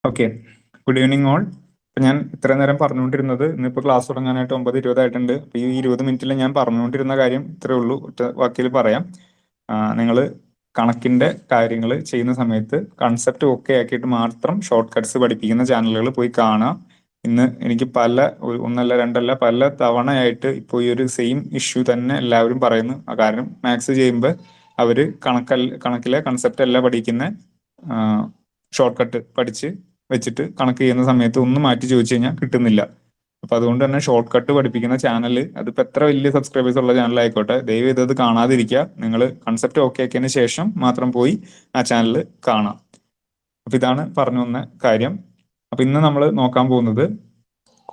Okay, good evening all. ഇപ്പം ഞാൻ ഇത്ര നേരം പറഞ്ഞുകൊണ്ടിരുന്നത് ഇന്നിപ്പോൾ ക്ലാസ് തുടങ്ങാനായിട്ട് 9:20 അപ്പോൾ ഈ 20 മിനിറ്റിൽ ഞാൻ പറഞ്ഞുകൊണ്ടിരുന്ന കാര്യം ഇത്രേ ഉള്ളൂ. ഒറ്റ വാക്കിൽ പറയാം. നിങ്ങൾ കണക്കിൻ്റെ കാര്യങ്ങൾ ചെയ്യുന്ന സമയത്ത് കൺസെപ്റ്റ് ഓക്കെ ആക്കിയിട്ട് മാത്രം ഷോർട്ട് കട്ട്സ് പഠിപ്പിക്കുന്ന ചാനലുകൾ പോയി കാണുക. ഇന്ന് എനിക്ക് ഒന്നല്ല രണ്ടല്ല പല തവണയായിട്ട് ഇപ്പോൾ ഈ ഒരു സെയിം ഇഷ്യൂ തന്നെ എല്ലാവരും പറയുന്നു. കാരണം മാത്സ് ചെയ്യുമ്പോൾ അവർ കണക്കിലെ കൺസെപ്റ്റ് അല്ല പഠിക്കുന്ന ഷോർട്ട് കട്ട് പഠിച്ച് വെച്ചിട്ട് കണക്ക് ചെയ്യുന്ന സമയത്ത് ഒന്ന് മാറ്റി ചോദിച്ചു കഴിഞ്ഞാൽ കിട്ടുന്നില്ല. അപ്പൊ അതുകൊണ്ട് തന്നെ ഷോർട്ട് കട്ട് പഠിപ്പിക്കുന്ന ചാനൽ അതിപ്പോൾ എത്ര വലിയ സബ്സ്ക്രൈബേഴ്സ് ഉള്ള ചാനൽ ആയിക്കോട്ടെ, ദയവ് ചെയ്തത് കാണാതിരിക്കുക. നിങ്ങൾ കൺസെപ്റ്റ് ഓക്കെ ആക്കിയതിന് ശേഷം മാത്രം പോയി ആ ചാനൽ കാണാം. അപ്പൊ ഇതാണ് പറഞ്ഞു വന്ന കാര്യം. അപ്പൊ ഇന്ന് നമ്മൾ നോക്കാൻ പോകുന്നത്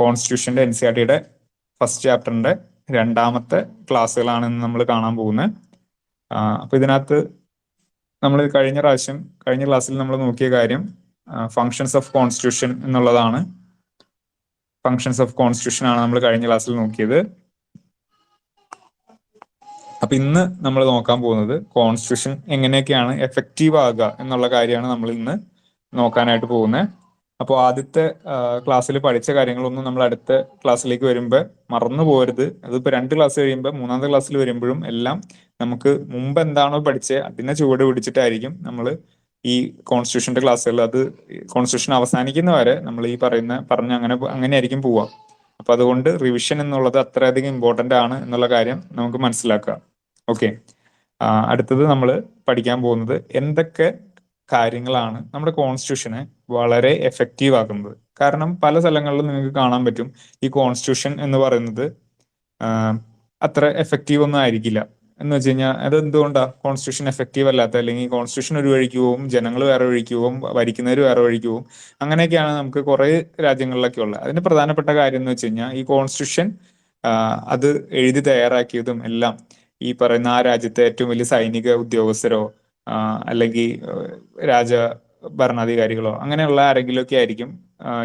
കോൺസ്റ്റിറ്റ്യൂഷന്റെ NCERT-യുടെ ഫസ്റ്റ് ചാപ്റ്ററിന്റെ രണ്ടാമത്തെ ക്ലാസ്സുകളാണ് ഇന്ന് നമ്മൾ കാണാൻ പോകുന്നത്. അപ്പൊ ഇതിനകത്ത് നമ്മൾ കഴിഞ്ഞ ക്ലാസ്സിൽ നമ്മൾ നോക്കിയ കാര്യം ഫങ്ഷൻസ് ഓഫ് കോൺസ്റ്റിറ്റ്യൂഷൻ എന്നുള്ളതാണ്. ഫങ്ഷൻസ് ഓഫ് കോൺസ്റ്റിറ്റ്യൂഷൻ ആണ് നമ്മൾ കഴിഞ്ഞ ക്ലാസ്സിൽ നോക്കിയത്. അപ്പൊ ഇന്ന് നമ്മൾ നോക്കാൻ പോകുന്നത് കോൺസ്റ്റിറ്റ്യൂഷൻ എങ്ങനെയൊക്കെയാണ് എഫക്റ്റീവ് ആകുക എന്നുള്ള കാര്യമാണ് നമ്മൾ ഇന്ന് നോക്കാനായിട്ട് പോകുന്നത്. അപ്പോൾ ആദ്യത്തെ ക്ലാസ്സിൽ പഠിച്ച കാര്യങ്ങളൊന്നും നമ്മൾ അടുത്ത ക്ലാസ്സിലേക്ക് വരുമ്പോൾ മറന്നു പോകരുത്. അതിപ്പോൾ 2 ക്ലാസ് കഴിയുമ്പോൾ 3-ാമത്തെ ക്ലാസ്സിൽ വരുമ്പോഴും എല്ലാം നമുക്ക് മുമ്പ് എന്താണോ പഠിച്ചത് അതിനെ ചുവട് പിടിച്ചിട്ടായിരിക്കും നമ്മൾ ഈ കോൺസ്റ്റിറ്റ്യൂഷന്റെ ക്ലാസ്സുകൾ, അത് കോൺസ്റ്റിറ്റ്യൂഷൻ അവസാനിക്കുന്ന വരെ നമ്മൾ ഈ അങ്ങനെയായിരിക്കും പോവുക. അപ്പൊ അതുകൊണ്ട് റിവിഷൻ എന്നുള്ളത് അത്രയധികം ഇമ്പോർട്ടന്റ് ആണ് എന്നുള്ള കാര്യം നമുക്ക് മനസ്സിലാക്കുക. ഓക്കെ, അടുത്തത് നമ്മൾ പഠിക്കാൻ പോകുന്നത് എന്തൊക്കെ കാര്യങ്ങളാണ് നമ്മുടെ കോൺസ്റ്റിറ്റ്യൂഷനെ വളരെ എഫക്റ്റീവ് ആക്കുന്നത്. കാരണം പല സ്ഥലങ്ങളിലും നിങ്ങൾക്ക് കാണാൻ പറ്റും ഈ കോൺസ്റ്റിറ്റ്യൂഷൻ എന്ന് പറയുന്നത് അത്ര എഫക്റ്റീവ് ഒന്നും ആയിരിക്കില്ല. എന്ന് വെച്ച് കഴിഞ്ഞാൽ അത് എന്തുകൊണ്ടാണ് കോൺസ്റ്റിറ്റ്യൂഷൻ എഫക്റ്റീവ് അല്ലാത്ത, അല്ലെങ്കിൽ കോൺസ്റ്റിറ്റ്യൂഷൻ ഒരു വഴിക്ക് പോവും, ജനങ്ങൾ വേറെ വഴിക്ക് പോവും, ഭരിക്കുന്നവർ വേറെ വഴിക്ക് പോവും, അങ്ങനെയൊക്കെയാണ് നമുക്ക് കുറെ രാജ്യങ്ങളിലൊക്കെ ഉള്ളത്. അതിന്റെ പ്രധാനപ്പെട്ട കാര്യം എന്ന് വെച്ച് കഴിഞ്ഞാൽ ഈ കോൺസ്റ്റിറ്റ്യൂഷൻ അത് എഴുതി തയ്യാറാക്കിയതും എല്ലാം ഈ പറയുന്ന ആ രാജ്യത്തെ ഏറ്റവും വലിയ സൈനിക ഉദ്യോഗസ്ഥരോ അല്ലെങ്കിൽ രാജ ഭരണാധികാരികളോ അങ്ങനെയുള്ള ആരെങ്കിലുമൊക്കെ ആയിരിക്കും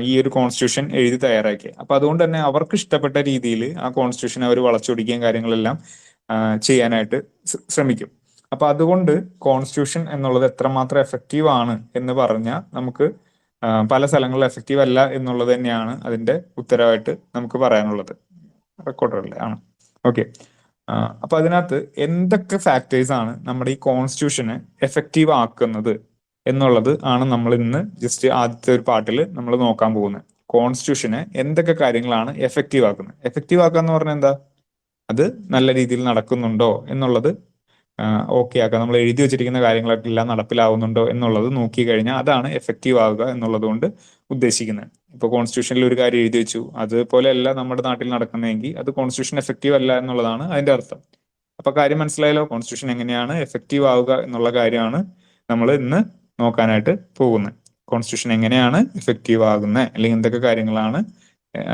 ഈ ഒരു കോൺസ്റ്റിറ്റ്യൂഷൻ എഴുതി തയ്യാറാക്കിയത്. അപ്പൊ അതുകൊണ്ട് തന്നെ അവർക്ക് ഇഷ്ടപ്പെട്ട രീതിയിൽ ആ കോൺസ്റ്റിറ്റ്യൂഷൻ അവർ വളച്ചൊടിക്കുകയും കാര്യങ്ങളെല്ലാം ചെയ്യാനായിട്ട് ശ്രമിക്കും. അപ്പൊ അതുകൊണ്ട് കോൺസ്റ്റിറ്റ്യൂഷൻ എന്നുള്ളത് എത്രമാത്രം എഫക്റ്റീവ് ആണ് എന്ന് പറഞ്ഞാൽ നമുക്ക് പല സ്ഥലങ്ങളിൽ എഫക്റ്റീവ് അല്ല എന്നുള്ളത് തന്നെയാണ് അതിന്റെ ഉത്തരവായിട്ട് നമുക്ക് പറയാനുള്ളത്. റെക്കോർഡറല്ലേ ആണ്. ഓക്കെ, അപ്പൊ അതിനകത്ത് എന്തൊക്കെ ഫാക്ടേഴ്സ് ആണ് നമ്മുടെ ഈ കോൺസ്റ്റിറ്റ്യൂഷനെ എഫക്റ്റീവ് ആക്കുന്നത് എന്നുള്ളത് ആണ് നമ്മൾ ഇന്ന് ജസ്റ്റ് ആദ്യത്തെ ഒരു പാർട്ടിൽ നമ്മൾ നോക്കാൻ പോകുന്നത്. കോൺസ്റ്റിറ്റ്യൂഷനെ എന്തൊക്കെ കാര്യങ്ങളാണ് എഫക്റ്റീവ് ആക്കുന്നത്. എഫക്റ്റീവ് ആക്കുക എന്ന് പറഞ്ഞാൽ എന്താ? അത് നല്ല രീതിയിൽ നടക്കുന്നുണ്ടോ എന്നുള്ളത് ഓക്കെ ആക്കുക. നമ്മൾ എഴുതി വെച്ചിരിക്കുന്ന കാര്യങ്ങളൊക്കെ എല്ലാം നടപ്പിലാവുന്നുണ്ടോ എന്നുള്ളത് നോക്കി കഴിഞ്ഞാൽ അതാണ് എഫക്റ്റീവ് ആവുക എന്നുള്ളത് കൊണ്ട് ഉദ്ദേശിക്കുന്നത്. ഇപ്പൊ കോൺസ്റ്റിറ്റ്യൂഷനിൽ ഒരു കാര്യം എഴുതി വെച്ചു, അതുപോലെയല്ല നമ്മുടെ നാട്ടിൽ നടക്കുന്നതെങ്കിൽ അത് കോൺസ്റ്റിറ്റ്യൂഷൻ എഫക്റ്റീവ് അല്ല എന്നുള്ളതാണ് അതിന്റെ അർത്ഥം. അപ്പൊ കാര്യം മനസ്സിലായല്ലോ, കോൺസ്റ്റിറ്റ്യൂഷൻ എങ്ങനെയാണ് എഫക്റ്റീവ് ആവുക എന്നുള്ള കാര്യമാണ് നമ്മൾ ഇന്ന് നോക്കാനായിട്ട് പോകുന്നത്. കോൺസ്റ്റിറ്റ്യൂഷൻ എങ്ങനെയാണ് എഫക്റ്റീവ് ആകുന്നത്, അല്ലെങ്കിൽ എന്തൊക്കെ കാര്യങ്ങളാണ്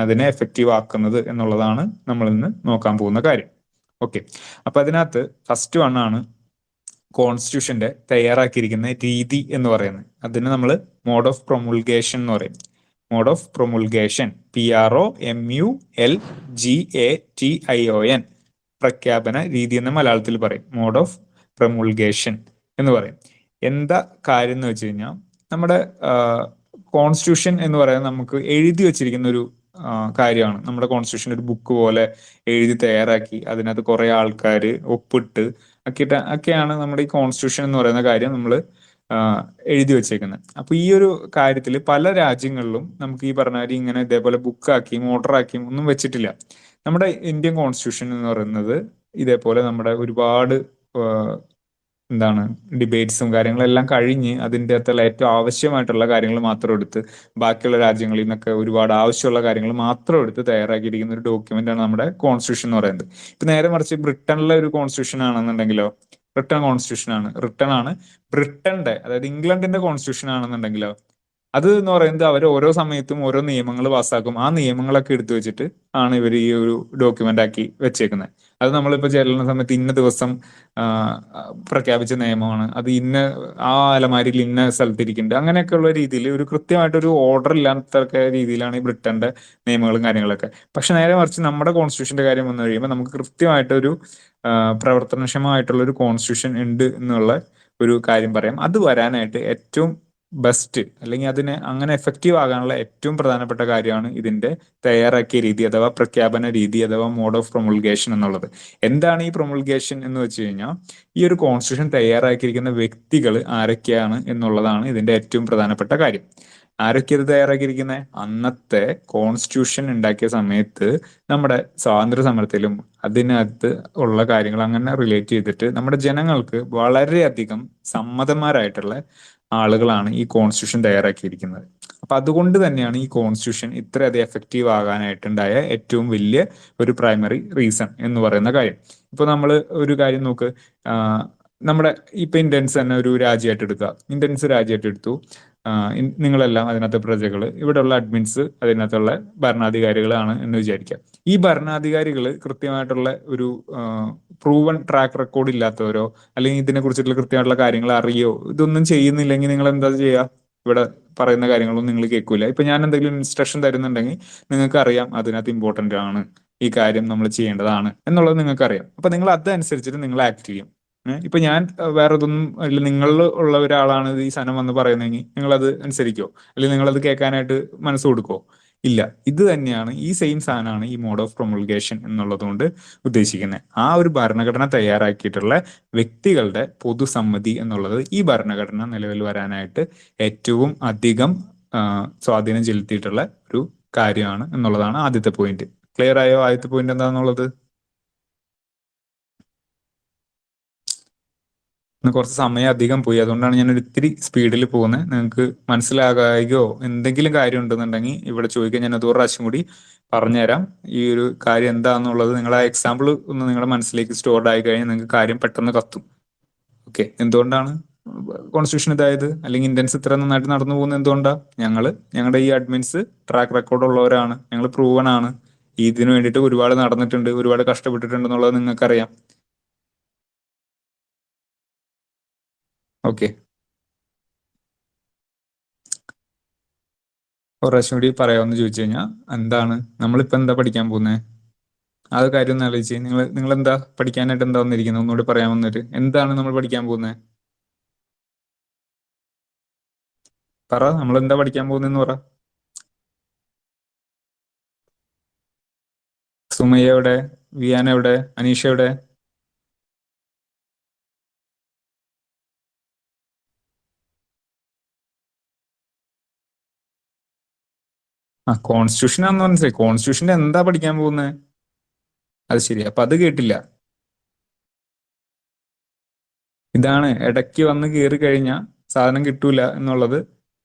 അതിനെ എഫക്റ്റീവ് ആക്കുന്നത് എന്നുള്ളതാണ് നമ്മൾ ഇന്ന് നോക്കാൻ പോകുന്ന കാര്യം. ഓക്കെ, അപ്പൊ അതിനകത്ത് ഫസ്റ്റ് വൺ ആണ് കോൺസ്റ്റിറ്റ്യൂഷന്റെ തയ്യാറാക്കിയിരിക്കുന്ന രീതി എന്ന് പറയുന്നത്. അതിന് നമ്മൾ മോഡ് ഓഫ് പ്രൊമുൾഗേഷൻ എന്ന് പറയും. മോഡ് ഓഫ് പ്രൊമുൾഗേഷൻ, PROMULGATION, പ്രഖ്യാപന രീതി എന്ന് മലയാളത്തിൽ പറയും. മോഡ് ഓഫ് പ്രൊമുൾഗേഷൻ എന്ന് പറയും. എന്താ കാര്യം എന്ന് വെച്ച് കഴിഞ്ഞാൽ നമ്മുടെ കോൺസ്റ്റിറ്റ്യൂഷൻ എന്ന് പറയുന്നത് നമുക്ക് എഴുതി വെച്ചിരിക്കുന്ന ഒരു കാര്യമാണ്. നമ്മുടെ കോൺസ്റ്റിറ്റ്യൂഷൻ ഒരു ബുക്ക് പോലെ എഴുതി തയ്യാറാക്കി അതിനകത്ത് കുറെ ആൾക്കാർ ഒപ്പിട്ട് ഒക്കെയാണ് നമ്മുടെ ഈ കോൺസ്റ്റിറ്റ്യൂഷൻ എന്ന് പറയുന്ന കാര്യം നമ്മൾ എഴുതി വെച്ചേക്കുന്നത്. അപ്പൊ ഈ ഒരു കാര്യത്തിൽ പല രാജ്യങ്ങളിലും നമുക്ക് ഈ പറഞ്ഞ കാര്യം ഇങ്ങനെ ഇതേപോലെ ബുക്കാക്കിയും ഓർഡറാക്കിയും ഒന്നും വെച്ചിട്ടില്ല. നമ്മുടെ ഇന്ത്യൻ കോൺസ്റ്റിറ്റ്യൂഷൻ എന്ന് പറയുന്നത് ഇതേപോലെ നമ്മുടെ ഒരുപാട് ഡിബേറ്റ്സും കാര്യങ്ങളെല്ലാം കഴിഞ്ഞ് അതിൻ്റെ അകത്തുള്ള ഏറ്റവും ആവശ്യമായിട്ടുള്ള കാര്യങ്ങൾ മാത്രം എടുത്ത് ബാക്കിയുള്ള രാജ്യങ്ങളിൽ നിന്നൊക്കെ ഒരുപാട് ആവശ്യമുള്ള കാര്യങ്ങൾ മാത്രം എടുത്ത് തയ്യാറാക്കിയിരിക്കുന്ന ഒരു ഡോക്യുമെന്റ് ആണ് നമ്മുടെ കോൺസ്റ്റിറ്റ്യൂഷൻ എന്ന് പറയുന്നത്. ഇപ്പൊ നേരെ മറിച്ച് ബ്രിട്ടനിലെ ഒരു കോൺസ്റ്റിറ്റ്യൂഷൻ ആണെന്നുണ്ടെങ്കിലോ, ബ്രിട്ടൻ കോൺസ്റ്റിറ്റ്യൂഷൻ ആണ്, ബ്രിട്ടന്റെ അതായത് ഇംഗ്ലണ്ടിന്റെ കോൺസ്റ്റിറ്റ്യൂഷൻ ആണെന്നുണ്ടെങ്കിലോ, അത് എന്ന് പറയുന്നത് അവർ ഓരോ സമയത്തും ഓരോ നിയമങ്ങൾ പാസ്സാക്കും. ആ നിയമങ്ങളൊക്കെ എടുത്തു വെച്ചിട്ട് ആണ് ഇവർ ഈ ഒരു ഡോക്യുമെന്റ് ആക്കി വെച്ചേക്കുന്നത്. അത് നമ്മളിപ്പോൾ ചെല്ലുന്ന സമയത്ത് ഇന്ന ദിവസം പ്രഖ്യാപിച്ച നിയമമാണ്, അത് ആ അലമാരിയിൽ ഇന്ന സ്ഥലത്ത് ഇരിക്കുന്നുണ്ട്, അങ്ങനെയൊക്കെയുള്ള രീതിയിൽ ഒരു കൃത്യമായിട്ടൊരു ഓർഡർ ഇല്ലാത്ത രീതിയിലാണ് ഈ ബ്രിട്ടന്റെ നിയമങ്ങളും കാര്യങ്ങളൊക്കെ. പക്ഷെ നേരെ മറിച്ച് നമ്മുടെ കോൺസ്റ്റിറ്റ്യൂഷന്റെ കാര്യം വന്നു കഴിയുമ്പോൾ നമുക്ക് കൃത്യമായിട്ടൊരു പ്രവർത്തനക്ഷമമായിട്ടുള്ള ഒരു കോൺസ്റ്റിറ്റ്യൂഷൻ ഉണ്ട് എന്നുള്ള ഒരു കാര്യം പറയാം. അത് വരാനായിട്ട് ഏറ്റവും ബെസ്റ്റ് അല്ലെങ്കിൽ അതിനെ അങ്ങനെ എഫക്റ്റീവ് ആകാനുള്ള ഏറ്റവും പ്രധാനപ്പെട്ട കാര്യമാണ് ഇതിന്റെ തയ്യാറാക്കിയ രീതി അഥവാ പ്രഖ്യാപന രീതി അഥവാ മോഡ് ഓഫ് പ്രൊമുൾഗേഷൻ എന്നുള്ളത്. എന്താണ് ഈ പ്രൊമുൾഗേഷൻ എന്ന് വെച്ച് കഴിഞ്ഞാൽ ഈ ഒരു കോൺസ്റ്റിറ്റ്യൂഷൻ തയ്യാറാക്കിയിരിക്കുന്ന വ്യക്തികൾ ആരൊക്കെയാണ് എന്നുള്ളതാണ് ഇതിന്റെ ഏറ്റവും പ്രധാനപ്പെട്ട കാര്യം. ആരൊക്കെ ഇത് തയ്യാറാക്കിയിരിക്കുന്നത്? അന്നത്തെ കോൺസ്റ്റിറ്റ്യൂഷൻ ഉണ്ടാക്കിയ സമയത്ത് നമ്മുടെ സ്വാതന്ത്ര്യ സമരത്തിലും അതിനകത്ത് ഉള്ള കാര്യങ്ങൾ അങ്ങനെ റിലേറ്റ് ചെയ്തിട്ട് നമ്മുടെ ജനങ്ങൾക്ക് വളരെയധികം സമ്മതന്മാരായിട്ടുള്ള ആളുകളാണ് ഈ കോൺസ്റ്റിറ്റ്യൂഷൻ തയ്യാറാക്കിയിരിക്കുന്നത്. അപ്പൊ അതുകൊണ്ട് തന്നെയാണ് ഈ കോൺസ്റ്റിറ്റ്യൂഷൻ ഇത്രയധികം എഫക്റ്റീവ് ആകാനായിട്ടുണ്ടായ ഏറ്റവും വലിയ ഒരു പ്രൈമറി റീസൺ എന്ന് പറയുന്ന കാര്യം. ഇപ്പൊ നമ്മൾ ഒരു കാര്യം നോക്ക്, നമ്മുടെ ഇപ്പൊ ഇന്ത്യൻസ് തന്നെ ഒരു രാജ്യമായിട്ട് എടുക്കുക. ഇന്ത്യൻസ് രാജ്യമായിട്ട് എടുത്തു. നിങ്ങളെല്ലാം അതിനകത്തെ പ്രജകൾ, ഇവിടെയുള്ള അഡ്മിൻസ് അതിനകത്തുള്ള ഭരണാധികാരികളാണ് എന്ന് വിചാരിക്കുക. ഈ ഭരണാധികാരികൾ കൃത്യമായിട്ടുള്ള ഒരു പ്രൂവൺ ട്രാക്ക് റെക്കോർഡ് ഇല്ലാത്തവരോ അല്ലെങ്കിൽ ഇതിനെ കുറിച്ചിട്ടുള്ള കൃത്യമായിട്ടുള്ള കാര്യങ്ങൾ അറിയോ ഇതൊന്നും ചെയ്യുന്നില്ലെങ്കിൽ നിങ്ങൾ എന്താ ചെയ്യുക? ഇവിടെ പറയുന്ന കാര്യങ്ങളൊന്നും നിങ്ങൾ കേൾക്കൂല. ഇപ്പൊ ഞാൻ എന്തെങ്കിലും ഇൻസ്ട്രക്ഷൻ തരുന്നുണ്ടെങ്കിൽ നിങ്ങൾക്ക് അറിയാം അതിനകത്ത് ഇമ്പോർട്ടന്റ് ആണ്, ഈ കാര്യം നമ്മൾ ചെയ്യേണ്ടതാണ് എന്നുള്ളത് നിങ്ങൾക്ക് അറിയാം. അപ്പൊ നിങ്ങൾ അതനുസരിച്ചിട്ട് നിങ്ങൾ ആക്ട് ചെയ്യും. ഇപ്പൊ ഞാൻ വേറെ ഇതൊന്നും അല്ല, നിങ്ങളിൽ ഉള്ള ഒരാളാണ് ഈ സാധനം വന്ന് പറയുന്നതെങ്കിൽ നിങ്ങൾ അത് അനുസരിക്കോ? അല്ലെങ്കിൽ നിങ്ങൾ അത് കേൾക്കാനായിട്ട് മനസ്സ് കൊടുക്കോ? ഇല്ല. ഇത് തന്നെയാണ്, ഈ സെയിം സാധനമാണ് ഈ മോഡ് ഓഫ് പ്രൊമുൾഗേഷൻ എന്നുള്ളത് കൊണ്ട് ഉദ്ദേശിക്കുന്നത്. ആ ഒരു ഭരണഘടന തയ്യാറാക്കിയിട്ടുള്ള വ്യക്തികളുടെ പൊതുസമ്മതി എന്നുള്ളത് ഈ ഭരണഘടന നിലവിൽ വരാനായിട്ട് ഏറ്റവും അധികം സ്വാധീനം ചെലുത്തിയിട്ടുള്ള ഒരു കാര്യമാണ് എന്നുള്ളതാണ് ആദ്യത്തെ പോയിന്റ്. ക്ലിയർ ആയോ ആദ്യത്തെ പോയിന്റ് എന്താണെന്നുള്ളത്? ഇന്ന് കുറച്ച് സമയം അധികം പോയി, അതുകൊണ്ടാണ് ഞാൻ ഒരു ഇത്തിരി സ്പീഡിൽ പോകുന്നത്. നിങ്ങൾക്ക് മനസ്സിലാകായോ എന്തെങ്കിലും കാര്യം ഉണ്ടെന്നുണ്ടെങ്കിൽ ഇവിടെ ചോദിക്കാൻ ഞാൻ അത് ഒരു പ്രാവശ്യം കൂടി പറഞ്ഞുതരാം. ഈ ഒരു കാര്യം എന്താണെന്നുള്ളത് നിങ്ങൾ ആ എക്സാമ്പിൾ ഒന്ന് നിങ്ങളുടെ മനസ്സിലേക്ക് സ്റ്റോർഡ് ആയി കഴിഞ്ഞാൽ നിങ്ങൾക്ക് കാര്യം പെട്ടെന്ന് കത്തും. ഓക്കെ, എന്തുകൊണ്ടാണ് കോൺസ്റ്റിറ്റ്യൂഷൻ ഇതായത് അല്ലെങ്കിൽ ഇന്ത്യൻസ് ഇത്ര നന്നായിട്ട് നടന്നു പോകുന്നത് എന്തുകൊണ്ടാണ്? ഞങ്ങളുടെ ഈ അഡ്മിൻസ് ട്രാക്ക് റെക്കോർഡ് ഉള്ളവരാണ്, ഞങ്ങൾ പ്രൂവൺ ആണ്, ഇതിനു വേണ്ടിയിട്ട് ഒരുപാട് നടന്നിട്ടുണ്ട്, ഒരുപാട് കഷ്ടപ്പെട്ടിട്ടുണ്ട് എന്നുള്ളത് നിങ്ങൾക്കറിയാം. ഓക്കെ, ഒരു പ്രാവശ്യം കൂടി പറയാമെന്ന് ചോദിച്ചു കഴിഞ്ഞാൽ എന്താണ് നമ്മളിപ്പോ എന്താ പഠിക്കാൻ പോകുന്നത്? ആ ഒരു കാര്യം ഒന്ന് ആലോചിച്ച് നിങ്ങൾ എന്താ പഠിക്കാനായിട്ട് എന്താ വന്നിരിക്കുന്നത്? ഒന്നുകൂടി പറയാമെന്നൊരു എന്താണ് നമ്മൾ പഠിക്കാൻ പോകുന്നത്? പറ, നമ്മൾ എന്താ പഠിക്കാൻ പോകുന്നതെന്ന് പറ. സുമയ്യ എവിടെ? വിയാന എവിടെ? അനീഷ എവിടെ? ആ, കോൺസ്റ്റിറ്റ്യൂഷൻ ആണെന്ന് മനസ്സിലായി. കോൺസ്റ്റിറ്റ്യൂഷന്റെ എന്താ പഠിക്കാൻ പോകുന്നത്? അത് ശരി, അപ്പൊ അത് കേട്ടില്ല. ഇതാണ് ഇടയ്ക്ക് വന്ന് കയറി കഴിഞ്ഞാൽ സാധനം കിട്ടൂല എന്നുള്ളത്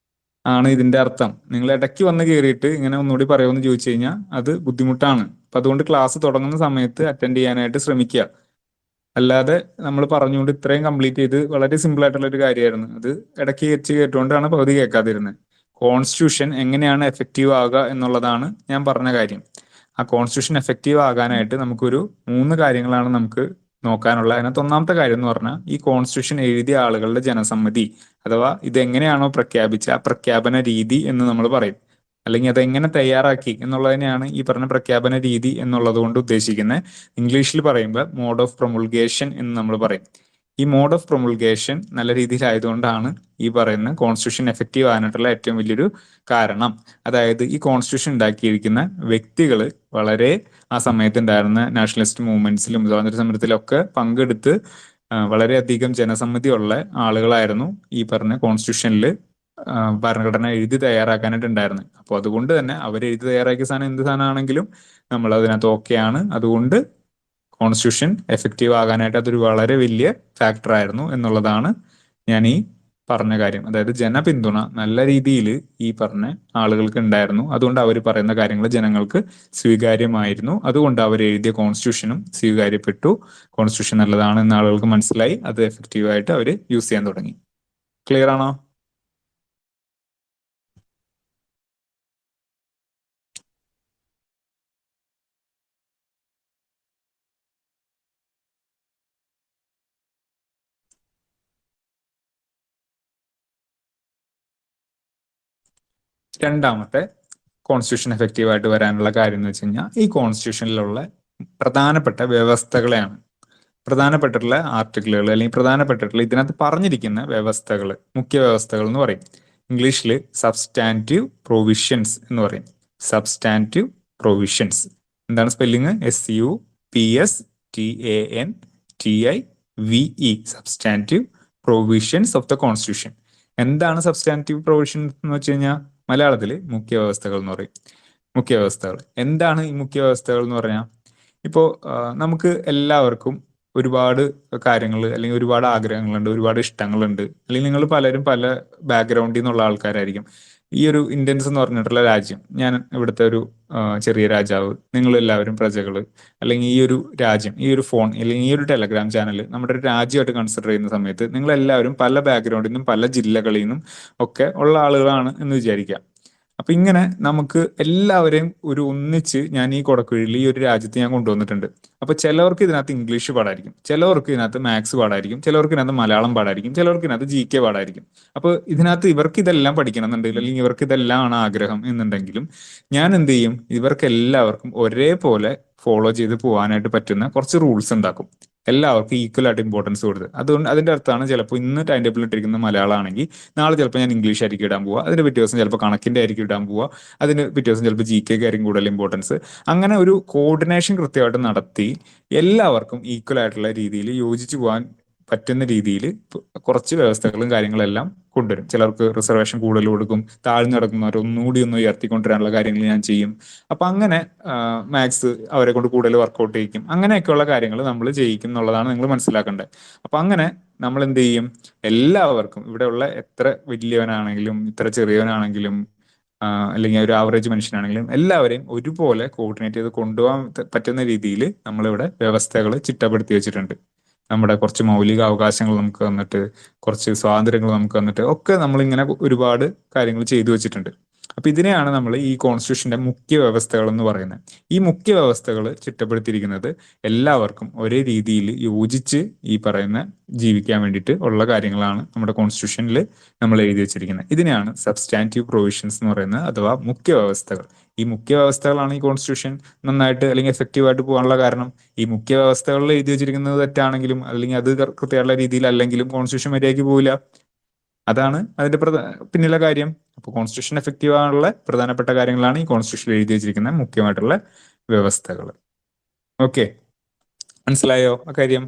ആണ് ഇതിന്റെ അർത്ഥം. നിങ്ങൾ ഇടയ്ക്ക് വന്ന് കയറിയിട്ട് ഇങ്ങനെ ഒന്നുകൂടി പറയുമെന്ന് ചോദിച്ചു കഴിഞ്ഞാൽ അത് ബുദ്ധിമുട്ടാണ്. അപ്പൊ അതുകൊണ്ട് ക്ലാസ് തുടങ്ങുന്ന സമയത്ത് അറ്റൻഡ് ചെയ്യാനായിട്ട് ശ്രമിക്കുക. അല്ലാതെ നമ്മൾ പറഞ്ഞുകൊണ്ട് ഇത്രയും കംപ്ലീറ്റ് ചെയ്ത് വളരെ സിമ്പിൾ ആയിട്ടുള്ള ഒരു കാര്യമായിരുന്നു അത്. ഇടയ്ക്ക് വെച്ച് കേട്ടുകൊണ്ടാണ് പകുതി കേൾക്കാതിരുന്നത്. കോൺസ്റ്റിറ്റ്യൂഷൻ എങ്ങനെയാണ് എഫക്റ്റീവ് ആകുക എന്നുള്ളതാണ് ഞാൻ പറഞ്ഞ കാര്യം. ആ കോൺസ്റ്റിറ്റ്യൂഷൻ എഫക്റ്റീവ് ആകാനായിട്ട് നമുക്കൊരു 3 കാര്യങ്ങളാണ് നമുക്ക് നോക്കാനുള്ള. അതിനകത്ത് ഒന്നാമത്തെ കാര്യം എന്ന് പറഞ്ഞാൽ ഈ കോൺസ്റ്റിറ്റ്യൂഷൻ എഴുതിയ ആളുകളുടെ ജനസമ്മതി അഥവാ ഇത് എങ്ങനെയാണോ പ്രഖ്യാപിച്ച ആ പ്രഖ്യാപന രീതി എന്ന് നമ്മൾ പറയും. അല്ലെങ്കിൽ അതെങ്ങനെ തയ്യാറാക്കി എന്നുള്ളതിനെയാണ് ഈ പറഞ്ഞ പ്രഖ്യാപന രീതി എന്നുള്ളത് കൊണ്ട് ഉദ്ദേശിക്കുന്നത്. ഇംഗ്ലീഷിൽ പറയുമ്പോൾ മോഡ് ഓഫ് പ്രൊമുൾഗേഷൻ എന്ന് നമ്മൾ പറയും. ഈ മോഡ് ഓഫ് പ്രൊമുൾഗേഷൻ നല്ല രീതിയിലായതുകൊണ്ടാണ് ഈ പറയുന്ന കോൺസ്റ്റിറ്റ്യൂഷൻ എഫക്റ്റീവ് ആകാനായിട്ടുള്ള ഏറ്റവും വലിയൊരു കാരണം. അതായത് ഈ കോൺസ്റ്റിറ്റ്യൂഷൻ ഉണ്ടാക്കിയിരിക്കുന്ന വ്യക്തികൾ വളരെ ആ സമയത്ത് ഉണ്ടായിരുന്ന നാഷണലിസ്റ്റ് മൂവ്മെന്റ്സിലും സ്വാതന്ത്ര്യ സമരത്തിലും ഒക്കെ പങ്കെടുത്ത് വളരെയധികം ജനസമ്മതിയുള്ള ആളുകളായിരുന്നു ഈ പറഞ്ഞ കോൺസ്റ്റിറ്റ്യൂഷനിൽ ഭരണഘടന എഴുതി തയ്യാറാക്കാനായിട്ട് ഉണ്ടായിരുന്നത്. അപ്പോൾ അതുകൊണ്ട് തന്നെ അവർ എഴുതി തയ്യാറാക്കിയ സാധനം എന്ത് സാധനമാണെങ്കിലും നമ്മൾ അതിനകത്ത് ഓക്കെയാണ്. അതുകൊണ്ട് കോൺസ്റ്റിറ്റ്യൂഷൻ എഫക്റ്റീവ് ആകാനായിട്ട് അതൊരു വളരെ വലിയ ഫാക്ടർ ആയിരുന്നു എന്നുള്ളതാണ് ഞാൻ ഈ പറഞ്ഞ കാര്യം. അതായത് ജനപിന്തുണ നല്ല രീതിയിൽ ഈ പറഞ്ഞ ആളുകൾക്ക് ഉണ്ടായിരുന്നു. അതുകൊണ്ട് അവർ പറയുന്ന കാര്യങ്ങൾ ജനങ്ങൾക്ക് സ്വീകാര്യമായിരുന്നു. അതുകൊണ്ട് അവർ എഴുതിയ കോൺസ്റ്റിറ്റ്യൂഷനും സ്വീകാര്യപ്പെട്ടു. കോൺസ്റ്റിറ്റ്യൂഷൻ നല്ലതാണ് എന്ന് ആളുകൾക്ക് മനസ്സിലായി. അത് എഫക്റ്റീവായിട്ട് അവർ യൂസ് ചെയ്യാൻ തുടങ്ങി. ക്ലിയർ ആണോ? രണ്ടാമത്തെ കോൺസ്റ്റിറ്റ്യൂഷൻ എഫക്റ്റീവ് ആയിട്ട് വരാനുള്ള കാര്യം എന്ന് വെച്ച് കഴിഞ്ഞാൽ ഈ കോൺസ്റ്റിറ്റ്യൂഷനിലുള്ള പ്രധാനപ്പെട്ട വ്യവസ്ഥകളെയാണ്. പ്രധാനപ്പെട്ടിട്ടുള്ള ആർട്ടിക്കിളുകൾ അല്ലെങ്കിൽ പ്രധാനപ്പെട്ടിട്ടുള്ള ഇതിനകത്ത് പറഞ്ഞിരിക്കുന്ന വ്യവസ്ഥകൾ, മുഖ്യ വ്യവസ്ഥകൾ എന്ന് പറയും. ഇംഗ്ലീഷിൽ സബ്സ്റ്റാൻറ്റീവ് പ്രൊവിഷൻസ് എന്ന് പറയും. Substantive provisions. എന്താണ് spelling? SUPSTANTIVE. Substantive provisions of the constitution. എന്താണ് സബ്സ്റ്റാൻറ്റീവ് പ്രൊവിഷൻ എന്ന് വെച്ച് കഴിഞ്ഞാൽ മലയാളത്തിൽ മുഖ്യ വ്യവസ്ഥകൾ എന്ന് പറയും. മുഖ്യ വ്യവസ്ഥകൾ എന്താണ്? ഈ മുഖ്യ വ്യവസ്ഥകൾ എന്ന് പറഞ്ഞാൽ ഇപ്പോൾ നമുക്ക് എല്ലാവർക്കും ഒരുപാട് കാര്യങ്ങൾ അല്ലെങ്കിൽ ഒരുപാട് ആഗ്രഹങ്ങളുണ്ട്, ഒരുപാട് ഇഷ്ടങ്ങളുണ്ട്. അല്ലെങ്കിൽ നിങ്ങൾ പലരും പല ബാക്ക്ഗ്രൗണ്ടിൽ നിന്നുള്ള ആൾക്കാരായിരിക്കും. ഈ ഒരു ഇന്ത്യൻസ് എന്ന് പറഞ്ഞിട്ടുള്ള രാജ്യം, ഞാൻ ഇവിടുത്തെ ഒരു ചെറിയ രാജാവ്, നിങ്ങൾ എല്ലാവരും പ്രജകൾ, അല്ലെങ്കിൽ ഈ ഒരു രാജ്യം, ഈ ഒരു ഫോൺ അല്ലെങ്കിൽ ഈ ഒരു ടെലഗ്രാം ചാനൽ നമ്മുടെ ഒരു രാജ്യമായിട്ട് കൺസിഡർ ചെയ്യുന്ന സമയത്ത് നിങ്ങൾ എല്ലാവരും പല ബാക്ക്ഗ്രൗണ്ടിൽ നിന്നും പല ജില്ലകളിൽ നിന്നും ഒക്കെ ഉള്ള ആളുകളാണ് എന്ന് വിചാരിക്കാം. അപ്പൊ ഇങ്ങനെ നമുക്ക് എല്ലാവരെയും ഒരു ഒന്നിച്ച് ഞാൻ ഈ കൊടക്കുഴയിൽ ഈ ഒരു രാജ്യത്ത് ഞാൻ കൊണ്ടുവന്നിട്ടുണ്ട്. അപ്പൊ ചിലവർക്ക് ഇതിനകത്ത് ഇംഗ്ലീഷ് പാടായിരിക്കും, ചിലവർക്ക് ഇതിനകത്ത് മാത്സ് പാടായിരിക്കും, ചിലവർക്ക് ഇതിനകത്ത് മലയാളം പാടായിരിക്കും, ചിലവർക്ക് ഇതിനകത്ത് GK പാടായിരിക്കും. അപ്പൊ ഇതിനകത്ത് ഇവർക്ക് ഇതെല്ലാം പഠിക്കണം എന്നുണ്ടെങ്കിൽ, അല്ലെങ്കിൽ ഇവർക്ക് ഇതെല്ലാം ആണ് ആഗ്രഹം എന്നുണ്ടെങ്കിലും, ഞാൻ എന്ത് ചെയ്യും? ഇവർക്ക് എല്ലാവർക്കും ഒരേപോലെ ഫോളോ ചെയ്ത് പോകാനായിട്ട് പറ്റുന്ന കുറച്ച് റൂൾസ് ഉണ്ടാക്കും. എല്ലാവർക്കും ഈക്വൽ ആയിട്ട് ഇമ്പോർട്ടൻസ് കൊടുത്ത്. അതുകൊണ്ട് അതിന്റെ അർത്ഥമാണ് ചിലപ്പോൾ ഇന്ന് ടൈം ടേബിൾ ഇട്ടിരിക്കുന്ന മലയാളം ആണെങ്കിൽ നാളെ ചിലപ്പോൾ ഞാൻ ഇംഗ്ലീഷ് ആയിരിക്കും ഇടാൻ പോവുക, അതിന്റെ പിറ്റേ ദിവസം ചിലപ്പോൾ കണക്കിന്റെ ആയിരിക്കും ഇടാൻ പോവുക, അതിന് പിറ്റേ ദിവസം ചിലപ്പോൾ GK ആയിരിക്കും കൂടുതൽ ഇമ്പോർട്ടൻസ്. അങ്ങനെ ഒരു കോർഡിനേഷൻ കൃത്യമായിട്ട് നടത്തി എല്ലാവർക്കും ഈക്വൽ ആയിട്ടുള്ള രീതിയിൽ യോജിച്ചു പോകാൻ പറ്റുന്ന രീതിയിൽ കുറച്ച് വ്യവസ്ഥകളും കാര്യങ്ങളെല്ലാം കൊണ്ടുവരും. ചിലർക്ക് റിസർവേഷൻ കൂടുതൽ കൊടുക്കും, താഴ്ന്നു കിടക്കുന്നവർ ഒന്നുകൂടി ഒന്ന് ഉയർത്തിക്കൊണ്ടുവരാനുള്ള കാര്യങ്ങൾ ഞാൻ ചെയ്യും. അപ്പൊ അങ്ങനെ മാത്സ് അവരെ കൊണ്ട് കൂടുതൽ വർക്കൗട്ട് ചെയ്യിക്കും. അങ്ങനെയൊക്കെയുള്ള കാര്യങ്ങൾ നമ്മൾ ചെയ്യിക്കും എന്നുള്ളതാണ് നിങ്ങൾ മനസ്സിലാക്കേണ്ടത്. അപ്പൊ അങ്ങനെ നമ്മൾ എന്ത് ചെയ്യും? എല്ലാവർക്കും ഇവിടെയുള്ള എത്ര വലിയവനാണെങ്കിലും ഇത്ര ചെറിയവനാണെങ്കിലും അല്ലെങ്കിൽ ഒരു ആവറേജ് മനുഷ്യനാണെങ്കിലും എല്ലാവരെയും ഒരുപോലെ കോർഡിനേറ്റ് ചെയ്ത് കൊണ്ടുപോകാൻ പറ്റുന്ന രീതിയിൽ നമ്മളിവിടെ വ്യവസ്ഥകൾ ചിട്ടപ്പെടുത്തി വെച്ചിട്ടുണ്ട്. നമ്മുടെ കുറച്ച് മൗലിക അവകാശങ്ങൾ നമുക്ക് തന്നിട്ട്, കുറച്ച് സ്വാതന്ത്ര്യങ്ങൾ നമുക്ക് തന്നിട്ട് ഒക്കെ നമ്മളിങ്ങനെ ഒരുപാട് കാര്യങ്ങൾ ചെയ്തു വെച്ചിട്ടുണ്ട്. അപ്പൊ ഇതിനെയാണ് നമ്മൾ ഈ കോൺസ്റ്റിറ്റ്യൂഷന്റെ മുഖ്യ വ്യവസ്ഥകൾ എന്ന് പറയുന്നത്. ഈ മുഖ്യ വ്യവസ്ഥകൾ ചിട്ടപ്പെടുത്തിയിരിക്കുന്നത് എല്ലാവർക്കും ഒരേ രീതിയിൽ യോജിച്ച് ഈ പറയുന്ന ജീവിക്കാൻ വേണ്ടിയിട്ട് ഉള്ള കാര്യങ്ങളാണ് നമ്മുടെ കോൺസ്റ്റിറ്റ്യൂഷനിൽ നമ്മൾ എഴുതി വെച്ചിരിക്കുന്നത്. ഇതിനെയാണ് സബ്സ്റ്റാൻറ്റീവ് പ്രൊവിഷൻസ് എന്ന് പറയുന്നത്, അഥവാ മുഖ്യ വ്യവസ്ഥകൾ. ഈ മുഖ്യ വ്യവസ്ഥകളാണ് ഈ കോൺസ്റ്റിറ്റ്യൂഷൻ നന്നായിട്ട് അല്ലെങ്കിൽ എഫക്റ്റീവ് ആയിട്ട് പോകാനുള്ള കാരണം. ഈ മുഖ്യ വ്യവസ്ഥകളിൽ എഴുതി വെച്ചിരിക്കുന്നത് തെറ്റാണെങ്കിലും അല്ലെങ്കിൽ അത് കൃത്യമുള്ള രീതിയിൽ അല്ലെങ്കിലും കോൺസ്റ്റിറ്റ്യൂഷൻ മര്യാദയ്ക്ക് പോവില്ല. അതാണ് അതിന്റെ പിന്നിലെ കാര്യം. അപ്പോൾ കോൺസ്റ്റിറ്റ്യൂഷൻ എഫക്റ്റീവ് ആകാനുള്ള പ്രധാനപ്പെട്ട കാര്യങ്ങളാണ് ഈ കോൺസ്റ്റിറ്റ്യൂഷനിൽ എഴുതി വെച്ചിരിക്കുന്ന മുഖ്യമായിട്ടുള്ള വ്യവസ്ഥകൾ. ഓക്കെ, മനസ്സിലായോ ആ കാര്യം?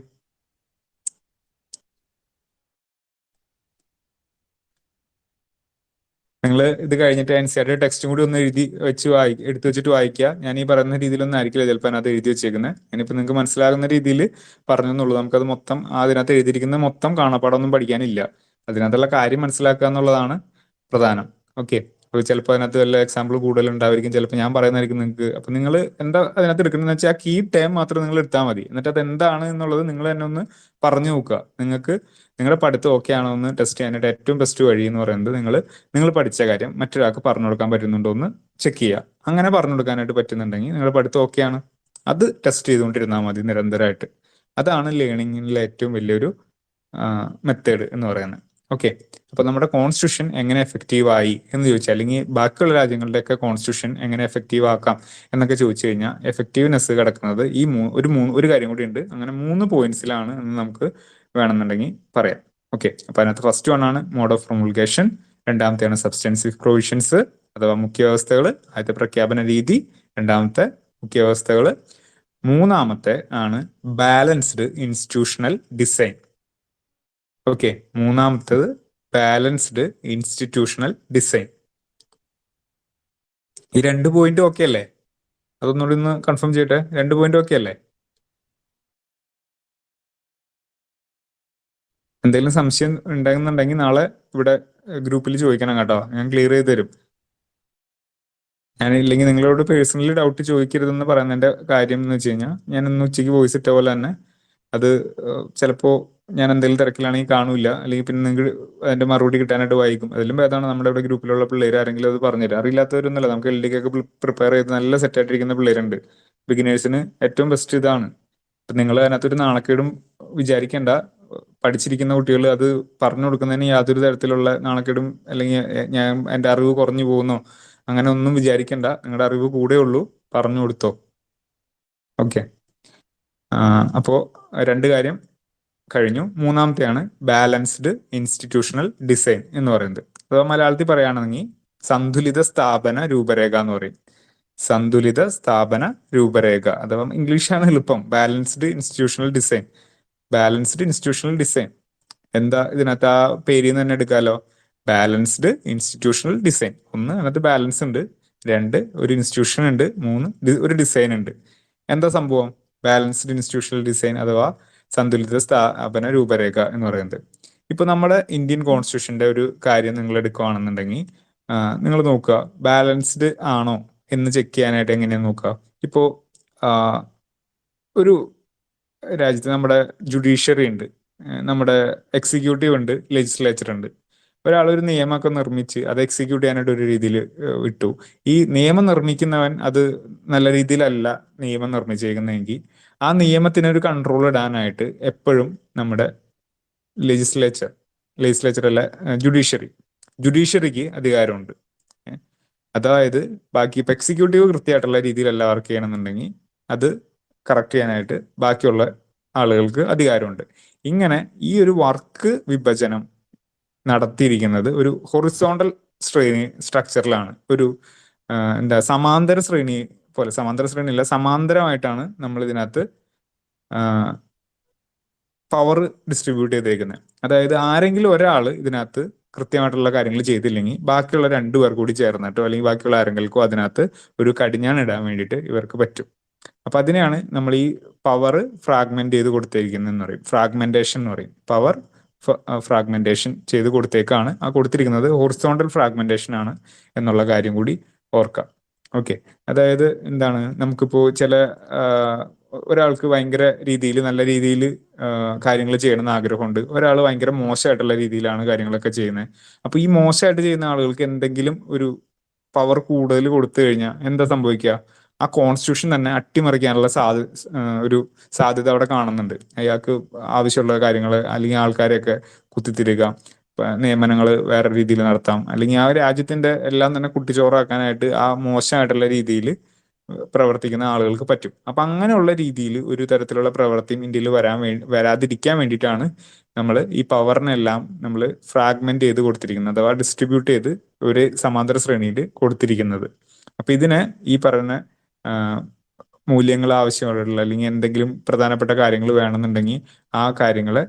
നിങ്ങൾ ഇത് കഴിഞ്ഞിട്ട് NCERT ടെക്സ്റ്റും കൂടി ഒന്ന് എഴുതി വെച്ച് എടുത്തു വെച്ചിട്ട് വായിക്കുക. ഞാൻ ഈ പറയുന്ന രീതിയിലൊന്നും ആയിരിക്കില്ല ചിലപ്പോൾ അതിനകത്ത് എഴുതി വെച്ചേക്കുന്നത്. ഞാനിപ്പോൾ നിങ്ങൾക്ക് മനസ്സിലാകുന്ന രീതിയിൽ പറഞ്ഞെന്നുള്ളൂ. നമുക്കത് മൊത്തം അതിനകത്ത് എഴുതിയിരിക്കുന്ന മൊത്തം കാണാപ്പാടൊന്നും പഠിക്കാനില്ല. അതിനകത്തുള്ള കാര്യം മനസ്സിലാക്കുക എന്നുള്ളതാണ് പ്രധാനം. ഓക്കെ, അപ്പോൾ ചിലപ്പോൾ അതിനകത്ത് വല്ല എക്സാമ്പിൾ കൂടുതൽ ഉണ്ടായിരിക്കും, ചിലപ്പോൾ ഞാൻ പറയുന്നതായിരിക്കും നിങ്ങൾക്ക്. അപ്പം നിങ്ങൾ എന്താ അതിനകത്ത് എടുക്കുന്നതെന്ന് വെച്ചാൽ ആ കീ ടേം മാത്രം നിങ്ങൾ എടുത്താൽ മതി. എന്നിട്ട് അത് എന്താണ് എന്നുള്ളത് നിങ്ങൾ തന്നെ ഒന്ന് പറഞ്ഞു നോക്കുക. നിങ്ങൾക്ക് നിങ്ങളുടെ പഠിത്തം ഓക്കെ ആണോ എന്ന് ടെസ്റ്റ് ചെയ്യാനായിട്ട് ഏറ്റവും ബെസ്റ്റ് വഴി എന്ന് പറയുന്നത് നിങ്ങൾ പഠിച്ച കാര്യം മറ്റൊരാൾക്ക് പറഞ്ഞു കൊടുക്കാൻ പറ്റുന്നുണ്ടോ എന്ന് ചെക്ക് ചെയ്യുക. അങ്ങനെ പറഞ്ഞു കൊടുക്കാനായിട്ട് പറ്റുന്നുണ്ടെങ്കിൽ നിങ്ങളുടെ പഠിത്തം ഓക്കെയാണ്, അത് ടെസ്റ്റ് ചെയ്തുകൊണ്ടിരുന്നാൽ മതി നിരന്തരമായിട്ട്. അതാണ് ലേണിങ്ങിലെ ഏറ്റവും വലിയൊരു മെത്തേഡ് എന്ന് പറയുന്നത്. ഓക്കെ, അപ്പൊ നമ്മുടെ കോൺസ്റ്റിറ്റ്യൂഷൻ എങ്ങനെ എഫക്റ്റീവ് ആയി എന്ന് ചോദിച്ചാൽ, അല്ലെങ്കിൽ ബാക്കിയുള്ള രാജ്യങ്ങളുടെയൊക്കെ കോൺസ്റ്റിറ്റ്യൂഷൻ എങ്ങനെ എഫക്റ്റീവ് ആക്കാം എന്നൊക്കെ ചോദിച്ചു കഴിഞ്ഞാൽ, എഫക്റ്റീവ്നെസ് കിടക്കുന്നത് ഈ ഒരു കാര്യം കൂടി ഉണ്ട്. അങ്ങനെ 3 പോയിന്റ്സിലാണ് എന്ന് നമുക്ക് വേണമെന്നുണ്ടെങ്കിൽ പറയാം. ഓക്കെ, അപ്പൊ അതിനകത്ത് ഫസ്റ്റ് വൺ ആണ് മോഡ് ഓഫ് പ്രൊമുൾഗേഷൻ, രണ്ടാമത്തെയാണ് സബ്സ്റ്റൻസീവ് പ്രൊവിഷൻസ് അഥവാ മുഖ്യ വ്യവസ്ഥകൾ, ആദ്യത്തെ പ്രഖ്യാപന രീതി, രണ്ടാമത്തെ മുഖ്യ വ്യവസ്ഥകൾ, മൂന്നാമത്തെ ആണ് ബാലൻസ്ഡ് ഇൻസ്റ്റിറ്റ്യൂഷണൽ ഡിസൈൻ. ഓക്കെ, മൂന്നാമത്തേത് ബാലൻസ്ഡ് ഇൻസ്റ്റിറ്റ്യൂഷണൽ ഡിസൈൻ. ഈ 2 പോയിന്റ് ഓക്കെ അല്ലേ? അതൊന്നുകൂടി ഒന്ന് കൺഫേം ചെയ്യട്ടെ. 2 പോയിന്റ് ഓക്കെ അല്ലേ? എന്തെങ്കിലും സംശയം ഉണ്ടെന്നുണ്ടെങ്കിൽ നാളെ ഇവിടെ ഗ്രൂപ്പിൽ ചോദിക്കണം കേട്ടോ, ഞാൻ ക്ലിയർ ചെയ്ത് തരും. ഞാൻ ഇല്ലെങ്കിൽ നിങ്ങളോട് പേഴ്സണലി ഡൗട്ട് ചോദിക്കരുതെന്ന് പറയുന്നതിന്റെ കാര്യം എന്ന് വെച്ച് കഴിഞ്ഞാൽ, ഞാൻ ഇന്ന് ഉച്ചയ്ക്ക് വോയിസ് ഇട്ട പോലെ തന്നെ അത് ചിലപ്പോൾ ഞാൻ എന്തെങ്കിലും തിരക്കിലാണെങ്കിൽ കാണൂല, അല്ലെങ്കിൽ പിന്നെ നിങ്ങൾക്ക് അതിന്റെ മറുപടി കിട്ടാനായിട്ട് വായിക്കും. അതിലും ഭേദമാണ് നമ്മുടെ ഇവിടെ ഗ്രൂപ്പിലുള്ള പിള്ളേർ ആരെങ്കിലും അത് പറഞ്ഞുതരാം. അറിയില്ലാത്തവരൊന്നുമല്ല, നമുക്ക് LD ഒക്കെ പ്രിപ്പയർ ചെയ്ത് നല്ല സെറ്റ് ആയിട്ടിരിക്കുന്ന പിള്ളേരുണ്ട്. ബിഗിനേഴ്സിന് ഏറ്റവും ബെസ്റ്റ് ഇതാണ്. അപ്പൊ നിങ്ങൾ അതിനകത്തൊരു നാണക്കേടും വിചാരിക്കേണ്ട. പഠിച്ചിരിക്കുന്ന കുട്ടികൾ അത് പറഞ്ഞു കൊടുക്കുന്നതിന് യാതൊരു തരത്തിലുള്ള നാണക്കേടും അല്ലെങ്കിൽ ഞാൻ എൻ്റെ അറിവ് കുറഞ്ഞു പോകുന്നോ അങ്ങനെ ഒന്നും വിചാരിക്കേണ്ട. നിങ്ങളുടെ അറിവ് കൂടെ ഉള്ളൂ, പറഞ്ഞു കൊടുത്തോ. ഓക്കെ, അപ്പോ 2 കാര്യം കഴിഞ്ഞു. മൂന്നാമത്തെയാണ് ബാലൻസ്ഡ് ഇൻസ്റ്റിറ്റ്യൂഷണൽ ഡിസൈൻ എന്ന് പറയുന്നത്. അഥവാ മലയാളത്തിൽ പറയുകയാണെങ്കിൽ സന്തുലിത സ്ഥാപന രൂപരേഖ എന്ന് പറയും. സന്തുലിത സ്ഥാപന രൂപരേഖ അഥവാ ഇംഗ്ലീഷാണ് എളുപ്പം, balanced institutional design. Balanced institutional design എന്താ ഇതിനകത്ത് ആ പേരിൽ നിന്ന് തന്നെ എടുക്കാലോ. ബാലൻസ്ഡ് ഇൻസ്റ്റിറ്റ്യൂഷണൽ ഡിസൈൻ, ഒന്ന് അതിനകത്ത് ബാലൻസ് ഉണ്ട്, രണ്ട് ഒരു ഇൻസ്റ്റിറ്റ്യൂഷൻ ഉണ്ട്, മൂന്ന് ഒരു ഡിസൈൻ ഉണ്ട്. എന്താ സംഭവം ബാലൻസ്ഡ് ഇൻസ്റ്റിറ്റ്യൂഷണൽ ഡിസൈൻ അഥവാ സന്തുലിത സ്ഥാപന രൂപരേഖ എന്ന് പറയുന്നത്? ഇപ്പൊ നമ്മുടെ ഇന്ത്യൻ കോൺസ്റ്റിറ്റ്യൂഷന്റെ ഒരു കാര്യം നിങ്ങൾ എടുക്കുകയാണെന്നുണ്ടെങ്കിൽ നിങ്ങൾ നോക്കുക ബാലൻസ്ഡ് ആണോ എന്ന് ചെക്ക് ചെയ്യാനായിട്ട് എങ്ങനെയാന്ന് നോക്കുക. ഇപ്പോ ഒരു രാജ്യത്ത് നമ്മുടെ ജുഡീഷ്യറി ഉണ്ട്, നമ്മുടെ എക്സിക്യൂട്ടീവ് ഉണ്ട്, ലെജിസ്ലേച്ചർ ഉണ്ട്. ഒരാൾ ഒരു നിയമമൊക്കെ നിർമ്മിച്ച് അത് എക്സിക്യൂട്ട് ചെയ്യാനായിട്ട് ഒരു രീതിയിൽ വിട്ടു. ഈ നിയമം നിർമ്മിക്കുന്നവൻ അത് നല്ല രീതിയിലല്ല നിയമം നിർമ്മിച്ചേക്കുന്നതെങ്കിൽ ആ നിയമത്തിനൊരു കൺട്രോൾ ഇടാനായിട്ട് എപ്പോഴും നമ്മുടെ ലെജിസ്ലേച്ചർ അല്ല, ജുഡീഷ്യറിക്ക് അധികാരമുണ്ട്. അതായത് ബാക്കി ഇപ്പൊ എക്സിക്യൂട്ടീവ് കൃത്യമായിട്ടുള്ള രീതിയിലല്ല വർക്ക് ചെയ്യണമെന്നുണ്ടെങ്കിൽ അത് കറക്റ്റ് ചെയ്യാനായിട്ട് ബാക്കിയുള്ള ആളുകൾക്ക് അധികാരമുണ്ട്. ഇങ്ങനെ ഈ ഒരു വർക്ക് വിഭജനം നടത്തിയിരിക്കുന്നത് ഒരു ഹൊറിസോണ്ടൽ ശ്രേണി സ്ട്രക്ചറിലാണ്. ഒരു എന്താ സമാന്തര ശ്രേണി പോലെ, സമാന്തര ശ്രേണി അല്ല, സമാന്തരമായിട്ടാണ് നമ്മൾ ഇതിനകത്ത് പവർ ഡിസ്ട്രിബ്യൂട്ട് ചെയ്തേക്കുന്നത്. അതായത് ആരെങ്കിലും ഒരാൾ ഇതിനകത്ത് കൃത്യമായിട്ടുള്ള കാര്യങ്ങൾ ചെയ്തില്ലെങ്കിൽ ബാക്കിയുള്ള രണ്ടുപേർ കൂടി ചേർന്നിട്ടോ അല്ലെങ്കിൽ ബാക്കിയുള്ള ആരെങ്കിൽക്കോ അതിനകത്ത് ഒരു കടിഞ്ഞാൺ ഇടാൻ വേണ്ടിയിട്ട് ഇവർക്ക് പറ്റും. അപ്പൊ അതിനെയാണ് നമ്മൾ ഈ പവർ ഫ്രാഗ്മെന്റ് ചെയ്ത് കൊടുത്തിരിക്കുന്നതെന്ന് പറയും, ഫ്രാഗ്മെന്റേഷൻ എന്ന് പറയും. പവർ ഫ്രാഗ്മെന്റേഷൻ ചെയ്ത് കൊടുത്തേക്കാണ്. ആ കൊടുത്തിരിക്കുന്നത് ഹൊറിസോണ്ടൽ ഫ്രാഗ്മെന്റേഷൻ ആണ് എന്നുള്ള കാര്യം കൂടി ഓർക്കാം. ഓക്കെ, അതായത് എന്താണ്, നമുക്കിപ്പോ ചില ഒരാൾക്ക് ഭയങ്കര രീതിയിൽ നല്ല രീതിയിൽ കാര്യങ്ങൾ ചെയ്യണമെന്ന് ആഗ്രഹമുണ്ട്, ഒരാൾ ഭയങ്കര മോശമായിട്ടുള്ള രീതിയിലാണ് കാര്യങ്ങളൊക്കെ ചെയ്യുന്നത്. അപ്പൊ ഈ മോശമായിട്ട് ചെയ്യുന്ന ആളുകൾക്ക് എന്തെങ്കിലും ഒരു പവർ കൂടുതൽ കൊടുത്തു കഴിഞ്ഞാൽ എന്താ സംഭവിക്കുക? ആ കോൺസ്റ്റിറ്റ്യൂഷൻ തന്നെ അട്ടിമറിക്കാനുള്ള ഒരു സാധ്യത അവിടെ കാണുന്നുണ്ട്. അയാൾക്ക് ആവശ്യമുള്ള കാര്യങ്ങൾ അല്ലെങ്കിൽ ആൾക്കാരെയൊക്കെ കുത്തിത്തിരിക, നിയമനങ്ങൾ വേറെ രീതിയിൽ നടത്താം, അല്ലെങ്കിൽ ആ രാജ്യത്തിന്റെ എല്ലാം തന്നെ കുട്ടിച്ചോറാക്കാനായിട്ട് ആ മോശമായിട്ടുള്ള രീതിയിൽ പ്രവർത്തിക്കുന്ന ആളുകൾക്ക് പറ്റും. അപ്പൊ അങ്ങനെയുള്ള രീതിയിൽ ഒരു തരത്തിലുള്ള പ്രവൃത്തിയും ഇന്ത്യയിൽ വരാതിരിക്കാൻ വേണ്ടിയിട്ടാണ് നമ്മൾ ഈ പവറിനെല്ലാം നമ്മൾ ഫ്രാഗ്മെന്റ് ചെയ്ത് കൊടുത്തിരിക്കുന്നത്, അഥവാ ഡിസ്ട്രിബ്യൂട്ട് ചെയ്ത് ഒരു സമാന്തര ശ്രേണിയിൽ കൊടുത്തിരിക്കുന്നത്. അപ്പൊ ഇതിന് ഈ പറയുന്ന മൂല്യങ്ങൾ ആവശ്യമുള്ള അല്ലെങ്കിൽ എന്തെങ്കിലും പ്രധാനപ്പെട്ട കാര്യങ്ങൾ വേണമെന്നുണ്ടെങ്കിൽ ആ കാര്യങ്ങളെ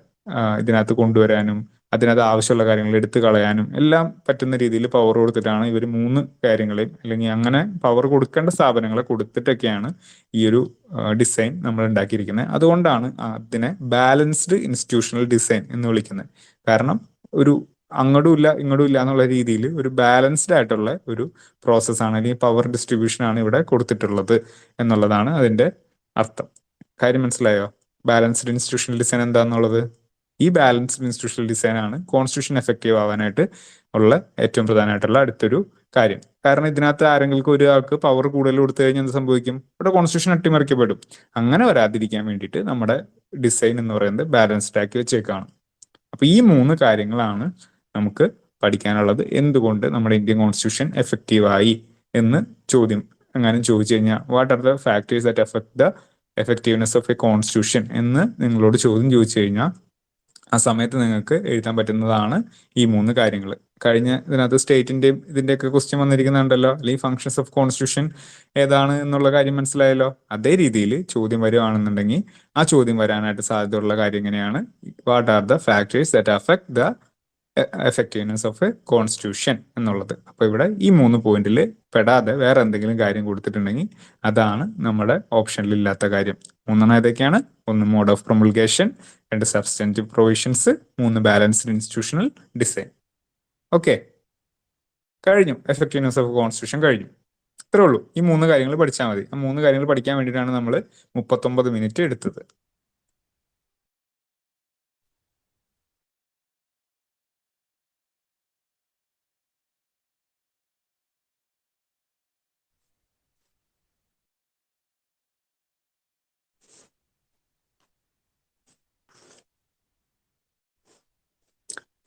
ഇതിനകത്ത് കൊണ്ടുവരാനും അതിനകത്ത് ആവശ്യമുള്ള കാര്യങ്ങൾ എടുത്തു കളയാനും എല്ലാം പറ്റുന്ന രീതിയിൽ പവർ കൊടുത്തിട്ടാണ് ഇവർ മൂന്ന് കാര്യങ്ങളെയും, അല്ലെങ്കിൽ അങ്ങനെ പവർ കൊടുക്കേണ്ട സ്ഥാപനങ്ങളെ കൊടുത്തിട്ടൊക്കെയാണ് ഈ ഒരു ഡിസൈൻ നമ്മൾ ഉണ്ടാക്കിയിരിക്കുന്നത്. അതുകൊണ്ടാണ് അതിനെ ബാലൻസ്ഡ് ഇൻസ്റ്റിറ്റ്യൂഷണൽ ഡിസൈൻ എന്ന് വിളിക്കുന്നത്. കാരണം ഒരു അങ്ങോട്ടും ഇല്ല ഇങ്ങോട്ടും ഇല്ല എന്നുള്ള രീതിയിൽ ഒരു ബാലൻസ്ഡ് ആയിട്ടുള്ള ഒരു പ്രോസസ്സാണ് അല്ലെങ്കിൽ പവർ ഡിസ്ട്രിബ്യൂഷൻ ആണ് ഇവിടെ കൊടുത്തിട്ടുള്ളത് എന്നുള്ളതാണ് അതിന്റെ അർത്ഥം. കാര്യം മനസ്സിലായോ? ബാലൻസ്ഡ് ഇൻസ്റ്റിറ്റ്യൂഷണൽ ഡിസൈൻ എന്താണെന്നുള്ളത്. ഈ ബാലൻസ്ഡ് ഇൻസ്റ്റിറ്റ്യൂഷണൽ ഡിസൈൻ ആണ് കോൺസ്റ്റിറ്റ്യൂഷൻ എഫക്റ്റീവ് ആവാനായിട്ട് ഉള്ള ഏറ്റവും പ്രധാനമായിട്ടുള്ള അടുത്തൊരു കാര്യം. കാരണം ഇതിനകത്ത് ആരെങ്കിലും ഒരാൾക്ക് പവർ കൂടുതൽ കൊടുത്തു കഴിഞ്ഞാൽ എന്ത് സംഭവിക്കും? ഇവിടെ കോൺസ്റ്റിറ്റ്യൂഷൻ അട്ടിമറിക്കപ്പെടും. അങ്ങനെ വരാതിരിക്കാൻ വേണ്ടിയിട്ട് നമ്മുടെ ഡിസൈൻ എന്ന് പറയുന്നത് ബാലൻസ്ഡ് ആക്കി വെച്ചേക്കാണ്. അപ്പൊ ഈ മൂന്ന് കാര്യങ്ങളാണ് നമുക്ക് പഠിക്കാനുള്ളത്. എന്തുകൊണ്ട് നമ്മുടെ ഇന്ത്യൻ കോൺസ്റ്റിറ്റ്യൂഷൻ എഫക്റ്റീവായി എന്ന് ചോദ്യം എങ്ങാനും ചോദിച്ചു കഴിഞ്ഞാൽ, what are the factors that effect the effectiveness of A constitution എന്ന് നിങ്ങളോട് ചോദ്യം ചോദിച്ചു കഴിഞ്ഞാൽ ആ സമയത്ത് നിങ്ങൾക്ക് എഴുതാൻ പറ്റുന്നതാണ് ഈ മൂന്ന് കാര്യങ്ങൾ. കഴിഞ്ഞ ഇതിനകത്ത് സ്റ്റേറ്റിന്റെയും ഇതിന്റെയൊക്കെ ക്വസ്റ്റ്യൻ വന്നിരിക്കുന്നുണ്ടല്ലോ, അല്ലെങ്കിൽ ഫങ്ഷൻസ് ഓഫ് കോൺസ്റ്റിറ്റ്യൂഷൻ ഏതാണ് എന്നുള്ള കാര്യം മനസ്സിലായല്ലോ. അതേ രീതിയിൽ ചോദ്യം വരുവാണെന്നുണ്ടെങ്കിൽ ആ ചോദ്യം വരാനായിട്ട് സാധ്യതയുള്ള കാര്യം എങ്ങനെയാണ്, what are the factors that affect the effectiveness of A constitution എന്നുള്ളത്. അപ്പൊ ഇവിടെ ഈ മൂന്ന് പോയിന്റിൽ പെടാതെ വേറെ എന്തെങ്കിലും കാര്യം കൊടുത്തിട്ടുണ്ടെങ്കിൽ അതാണ് നമ്മുടെ ഓപ്ഷനിൽ ഇല്ലാത്ത കാര്യം. മൂന്നെണ്ണം ഏതൊക്കെയാണ്? ഒന്ന് മോഡ് ഓഫ് പ്രൊമുൾഗേഷൻ, രണ്ട് സബ്സ്റ്റൻറ്റീവ് പ്രൊവിഷൻസ്, മൂന്ന് ബാലൻസ്ഡ് ഇൻസ്റ്റിറ്റ്യൂഷണൽ ഡിസൈൻ. ഓക്കെ, കഴിഞ്ഞു. എഫക്റ്റീവ്നെസ് ഓഫ് കോൺസ്റ്റിറ്റ്യൂഷൻ കഴിഞ്ഞു. ഇത്രേ ഉള്ളൂ. ഈ മൂന്ന് കാര്യങ്ങൾ പഠിച്ചാൽ മതി. ആ മൂന്ന് കാര്യങ്ങൾ പഠിക്കാൻ വേണ്ടിയിട്ടാണ് നമ്മൾ 39 മിനിറ്റ് എടുത്തത്.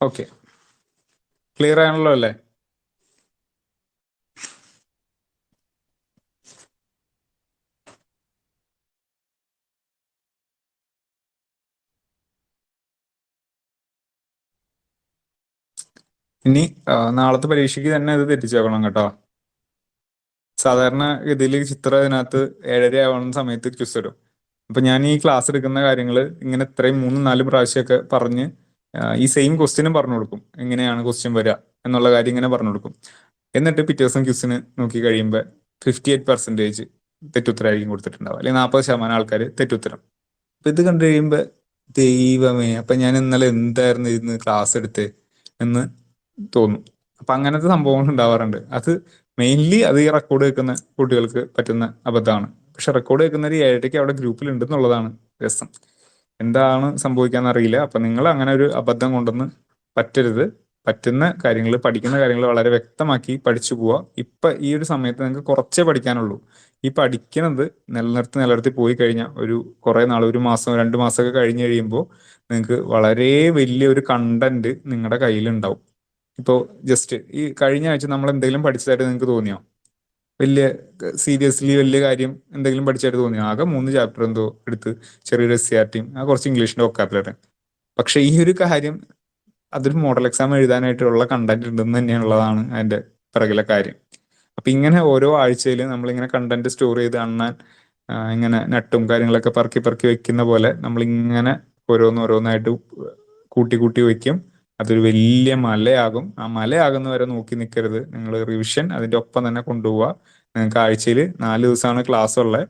ഓക്കെ, ക്ലിയർ ആണല്ലോ അല്ലേ? ഇനി നാളത്തെ പരീക്ഷയ്ക്ക് തന്നെ ഇത് തെറ്റിച്ചു വെക്കണം കേട്ടോ. സാധാരണ ഗതിയിൽ ചിത്രം ഇതിനകത്ത് 7:30 ആവുന്ന സമയത്ത് ക്വിസ് ഇടും. അപ്പൊ ഞാൻ ഈ ക്ലാസ് എടുക്കുന്ന കാര്യങ്ങൾ ഇങ്ങനെ ഇത്രയും 3-4 പ്രാവശ്യമൊക്കെ പറഞ്ഞ് ഈ സെയിം ക്വസ്റ്റ്യനും പറഞ്ഞു കൊടുക്കും, എങ്ങനെയാണ് ക്വസ്റ്റ്യൻ വരിക എന്നുള്ള കാര്യം ഇങ്ങനെ പറഞ്ഞു കൊടുക്കും. എന്നിട്ട് പിറ്റേ ദിവസം ക്വിസിന് നോക്കി കഴിയുമ്പോൾ 58% തെറ്റുത്തരമായിരിക്കും കൊടുത്തിട്ടുണ്ടാവുക, അല്ലെങ്കിൽ 40% ആൾക്കാർ തെറ്റുത്തരം. അപ്പൊ ഇത് കണ്ടു കഴിയുമ്പോൾ ദൈവമേ, അപ്പൊ ഞാൻ ഇന്നലെ എന്തായിരുന്നു ഇരുന്ന് ക്ലാസ് എടുത്ത് എന്ന് തോന്നും. അപ്പൊ അങ്ങനത്തെ സംഭവങ്ങൾ ഉണ്ടാവാറുണ്ട്. അത് മെയിൻലി അത് ഈ റെക്കോർഡ് വെക്കുന്ന കുട്ടികൾക്ക് പറ്റുന്ന അബദ്ധമാണ്. പക്ഷെ റെക്കോർഡ് വെക്കുന്നവർ 7:30 അവിടെ ഗ്രൂപ്പിൽ ഉണ്ടെന്നുള്ളതാണ് രസം. എന്താണ് സംഭവിക്കാന്ന് അറിയില്ല. അപ്പൊ നിങ്ങൾ അങ്ങനെ ഒരു അബദ്ധം കൊണ്ടൊന്ന് പറ്റരുത്. പറ്റുന്ന കാര്യങ്ങൾ, പഠിക്കുന്ന കാര്യങ്ങൾ വളരെ വ്യക്തമാക്കി പഠിച്ചു പോവുക. ഇപ്പൊ ഈ ഒരു സമയത്ത് നിങ്ങൾക്ക് കുറച്ചേ പഠിക്കാനുള്ളൂ. ഈ പഠിക്കുന്നത് നിലനിർത്തി പോയി കഴിഞ്ഞാൽ ഒരു കുറെ നാൾ, 1 മാസം 2 മാസമൊക്കെ കഴിഞ്ഞ് കഴിയുമ്പോൾ നിങ്ങൾക്ക് വളരെ വലിയ ഒരു കണ്ടന്റ് നിങ്ങളുടെ കയ്യിലുണ്ടാവും. ഇപ്പോൾ ജസ്റ്റ് ഈ കഴിഞ്ഞ ആഴ്ച നമ്മൾ എന്തെങ്കിലും പഠിച്ചതായിട്ട് നിങ്ങൾക്ക് തോന്നിയോ? വലിയ സീരിയസ്ലി വലിയ കാര്യം എന്തെങ്കിലും പഠിച്ചായിട്ട് തോന്നിയോ? ആകെ 3 ചാപ്റ്റർ എന്തോ എടുത്ത്, ചെറിയൊരു SCRT, കുറച്ച് ഇംഗ്ലീഷിന്റെ വൊക്കാബുലറി. പക്ഷെ ഈ ഒരു കാര്യം അതൊരു മോഡൽ എക്സാം എഴുതാനായിട്ടുള്ള കണ്ടന്റ് ഉണ്ടെന്ന് തന്നെയുള്ളതാണ് അതിന്റെ പിറകിലെ കാര്യം. അപ്പൊ ഇങ്ങനെ ഓരോ ആഴ്ചയിൽ നമ്മളിങ്ങനെ കണ്ടന്റ് സ്റ്റോർ ചെയ്ത് അണ്ണാൻ ഇങ്ങനെ നട്ടും കാര്യങ്ങളൊക്കെ പറക്കി പറക്കി വെക്കുന്ന പോലെ നമ്മളിങ്ങനെ ഓരോന്നോരോന്നായിട്ട് കൂട്ടി കൂട്ടി വെക്കും. അതൊരു വലിയ മലയാകും. ആ മലയാകുന്നവരെ നോക്കി നിൽക്കരുത്. നിങ്ങൾ റിവിഷൻ അതിന്റെ ഒപ്പം തന്നെ കൊണ്ടുപോവുക. നിങ്ങൾക്ക് ആഴ്ചയിൽ 4 ദിവസമാണ് ക്ലാസ് ഉള്ളത്.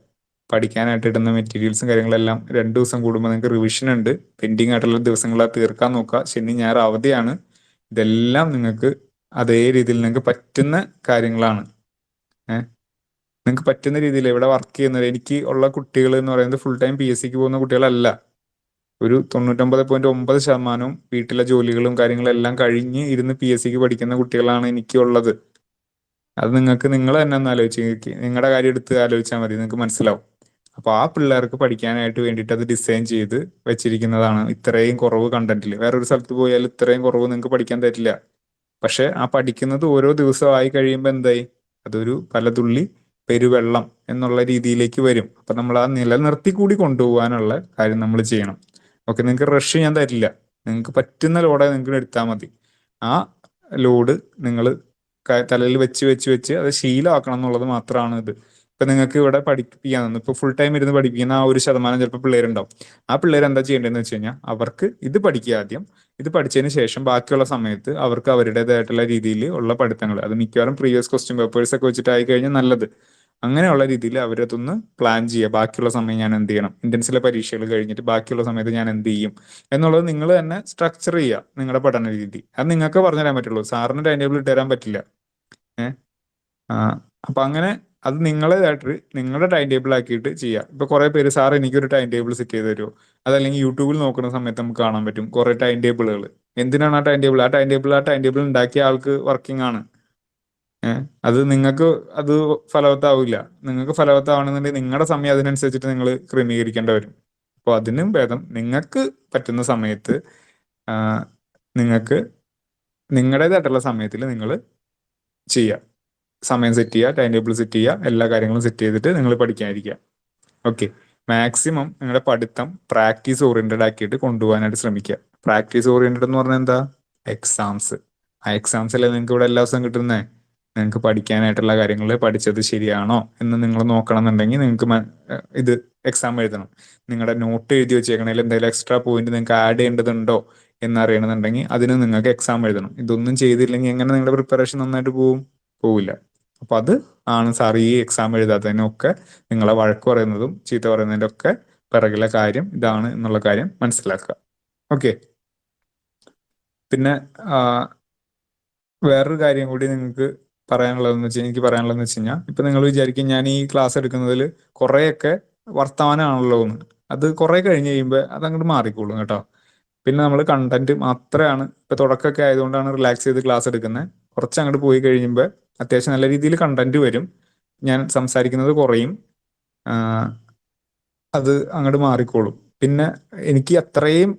പഠിക്കാനായിട്ട് ഇടുന്ന മെറ്റീരിയൽസും കാര്യങ്ങളെല്ലാം 2 ദിവസം കൂടുമ്പോൾ നിങ്ങൾക്ക് റിവിഷൻ ഉണ്ട്. പെൻഡിങ് ആയിട്ടുള്ള ദിവസങ്ങളെ തീർക്കാൻ നോക്കുക. ശനി ഞായർ അവധിയാണ്. ഇതെല്ലാം നിങ്ങൾക്ക് അതേ രീതിയിൽ നിങ്ങൾക്ക് പറ്റുന്ന കാര്യങ്ങളാണ്. നിങ്ങൾക്ക് പറ്റുന്ന രീതിയിൽ ഇവിടെ വർക്ക് ചെയ്യുന്നത്, എനിക്ക് ഉള്ള കുട്ടികൾ എന്ന് പറയുന്നത് ഫുൾ ടൈം PSCക്ക് പോകുന്ന കുട്ടികളല്ല. ഒരു 99.9% വീട്ടിലെ ജോലികളും കാര്യങ്ങളും എല്ലാം കഴിഞ്ഞ് ഇരുന്ന് PSCക്ക് പഠിക്കുന്ന കുട്ടികളാണ് എനിക്കുള്ളത്. അത് നിങ്ങൾക്ക് നിങ്ങൾ തന്നെ ഒന്ന് ആലോചിച്ച്, നിങ്ങളുടെ കാര്യം എടുത്ത് ആലോചിച്ചാൽ മതി, നിങ്ങൾക്ക് മനസ്സിലാവും. അപ്പൊ ആ പിള്ളേർക്ക് പഠിക്കാനായിട്ട് വേണ്ടിയിട്ട് അത് ഡിസൈൻ ചെയ്ത് വെച്ചിരിക്കുന്നതാണ്. ഇത്രയും കുറവ് കണ്ടന്റിൽ വേറൊരു സ്ഥലത്ത് പോയാൽ ഇത്രയും കുറവ് നിങ്ങൾക്ക് പഠിക്കാൻ തരില്ല. പക്ഷെ ആ പഠിക്കുന്നത് ഓരോ ദിവസമായി കഴിയുമ്പോൾ എന്തായി, അതൊരു പലതുള്ളി പെരുവെള്ളം എന്നുള്ള രീതിയിലേക്ക് വരും. അപ്പൊ നമ്മൾ ആ നിലനിർത്തി കൂടി കൊണ്ടുപോകാനുള്ള കാര്യം നമ്മൾ ചെയ്യണം. ഓക്കെ, നിങ്ങൾക്ക് റഷ് ചെയ്യാൻ തരില്ല. നിങ്ങൾക്ക് പറ്റുന്ന ലോഡെ നിങ്ങൾക്ക് എടുത്താൽ മതി. ആ ലോഡ് നിങ്ങൾ തലയിൽ വെച്ച് വെച്ച് വെച്ച് അത് ശീലമാക്കണം എന്നുള്ളത് മാത്രമാണ് ഇത്. ഇപ്പൊ നിങ്ങൾക്ക് ഇവിടെ പഠിപ്പിക്കാൻ ഇപ്പൊ ഫുൾ ടൈം ഇരുന്ന് പഠിപ്പിക്കുന്ന ആ 1% ചിലപ്പോൾ പിള്ളേരുണ്ടാവും. ആ പിള്ളേർ എന്താ ചെയ്യേണ്ടതെന്ന് വെച്ച് കഴിഞ്ഞാൽ അവർക്ക് ഇത് പഠിക്കുക ആദ്യം. ഇത് പഠിച്ചതിന് ശേഷം ബാക്കിയുള്ള സമയത്ത് അവർക്ക് അവരുടേതായിട്ടുള്ള രീതിയിൽ ഉള്ള പഠിത്തങ്ങൾ, അത് മിക്കവാറും പ്രീവിയസ് ക്വസ്റ്റ്യൻ പേപ്പേഴ്സ് ഒക്കെ വെച്ചിട്ടായി കഴിഞ്ഞാൽ നല്ലത്. അങ്ങനെയുള്ള രീതിയിൽ അവരതൊന്ന് പ്ലാൻ ചെയ്യുക. ബാക്കിയുള്ള സമയം ഞാൻ എന്ത് ചെയ്യണം, ഇന്റൻസിലെ പരീക്ഷകൾ കഴിഞ്ഞിട്ട് ബാക്കിയുള്ള സമയത്ത് ഞാൻ എന്ത് ചെയ്യും എന്നുള്ളത് നിങ്ങൾ തന്നെ സ്ട്രക്ചർ ചെയ്യുക, നിങ്ങളുടെ പഠന രീതി. അത് നിങ്ങൾക്ക് പറഞ്ഞു തരാൻ പറ്റുള്ളൂ, സാറിന് ടൈം ടേബിൾ ഇട്ട് തരാൻ പറ്റില്ല. ഏഹ് അപ്പൊ അങ്ങനെ അത് നിങ്ങളേതായിട്ട് നിങ്ങളുടെ ടൈം ടേബിൾ ആക്കിയിട്ട് ചെയ്യുക. ഇപ്പൊ കുറെ പേര് സാർ എനിക്കൊരു ടൈം ടേബിൾ സെറ്റ് ചെയ്ത് തരുമോ, അതല്ലെങ്കിൽ യൂട്യൂബിൽ നോക്കുന്ന സമയത്ത് നമുക്ക് കാണാൻ പറ്റും കുറെ ടൈം ടേബിളുകൾ. എന്തിനാണ് ആ ടൈം ടേബിൾ? ആ ടൈം ടേബിൾ ഉണ്ടാക്കിയ ആൾക്ക് വർക്കിംഗ് ആണ്. അത് നിങ്ങൾക്ക് അത് ഫലവത്താവില്ല. നിങ്ങൾക്ക് ഫലവത്താവണമെന്നുണ്ടെങ്കിൽ നിങ്ങളുടെ സമയം അതിനനുസരിച്ചിട്ട് നിങ്ങൾ ക്രമീകരിക്കേണ്ടി വരും. അപ്പോൾ അതിനും ഭേദം നിങ്ങൾക്ക് പറ്റുന്ന സമയത്ത് നിങ്ങൾക്ക് നിങ്ങളുടേതായിട്ടുള്ള സമയത്തിൽ നിങ്ങൾ ചെയ്യുക. സമയം സെറ്റ് ചെയ്യുക, ടൈം ടേബിൾ സെറ്റ് ചെയ്യുക, എല്ലാ കാര്യങ്ങളും സെറ്റ് ചെയ്തിട്ട് നിങ്ങൾ പഠിക്കാനിരിക്കുക. ഓക്കെ, മാക്സിമം നിങ്ങളുടെ പഠിത്തം പ്രാക്ടീസ് ഓറിയന്റഡ് ആക്കിയിട്ട് കൊണ്ടുപോകാനായിട്ട് ശ്രമിക്കുക. പ്രാക്ടീസ് ഓറിയന്റഡ് എന്ന് പറഞ്ഞാൽ എന്താ? എക്സാംസ്. ആ എക്സാംസ് അല്ലേ നിങ്ങൾക്ക് ഇവിടെ എല്ലാ ദിവസവും കിട്ടുന്നേ. നിങ്ങൾക്ക് പഠിക്കാനായിട്ടുള്ള കാര്യങ്ങൾ പഠിച്ചത് ശരിയാണോ എന്ന് നിങ്ങൾ നോക്കണം എന്നുണ്ടെങ്കിൽ നിങ്ങൾക്ക് ഇത് എക്സാം എഴുതണം. നിങ്ങളുടെ നോട്ട് എഴുതി വെച്ചേക്കണേൽ എന്തെങ്കിലും എക്സ്ട്രാ പോയിന്റ് നിങ്ങൾക്ക് ആഡ് ചെയ്യേണ്ടതുണ്ടോ എന്നറിയണമെന്നുണ്ടെങ്കിൽ അതിന് നിങ്ങൾക്ക് എക്സാം എഴുതണം. ഇതൊന്നും ചെയ്തില്ലെങ്കിൽ എങ്ങനെ നിങ്ങളുടെ പ്രിപ്പറേഷൻ നന്നായിട്ട് പോവില്ല. അപ്പൊ അത് ആണ് സാർ ഈ എക്സാം എഴുതാത്തതിനൊക്കെ നിങ്ങളെ വഴക്ക് പറയുന്നതും ചീത്ത പറയുന്നതിന്റെ ഒക്കെ പിറകിലെ കാര്യം ഇതാണ് എന്നുള്ള കാര്യം മനസ്സിലാക്കുക. ഓക്കെ, പിന്നെ വേറൊരു കാര്യം കൂടി നിങ്ങൾക്ക് പറയാനുള്ളതെന്ന് വെച്ചാൽ, എനിക്ക് പറയാനുള്ളതെന്ന് വെച്ച് കഴിഞ്ഞാൽ, ഇപ്പൊ നിങ്ങൾ വിചാരിക്കും ഞാൻ ഈ ക്ലാസ് എടുക്കുന്നതിൽ കുറേയൊക്കെ വർത്തമാനമാണല്ലോ എന്ന്. അത് കുറെ കഴിഞ്ഞ് കഴിയുമ്പോൾ അത് അങ്ങോട്ട് മാറിക്കോളും കേട്ടോ. പിന്നെ നമ്മൾ കണ്ടന്റ് മാത്രമാണ്, ഇപ്പൊ തുടക്കമൊക്കെ ആയതുകൊണ്ടാണ് റിലാക്സ് ചെയ്ത് ക്ലാസ് എടുക്കുന്നത്. കുറച്ച് അങ്ങോട്ട് പോയി കഴിയുമ്പോൾ അത്യാവശ്യം നല്ല രീതിയിൽ കണ്ടന്റ് വരും, ഞാൻ സംസാരിക്കുന്നത് കുറയും, അത് അങ്ങോട്ട് മാറിക്കോളും. പിന്നെ എനിക്ക് അത്രയും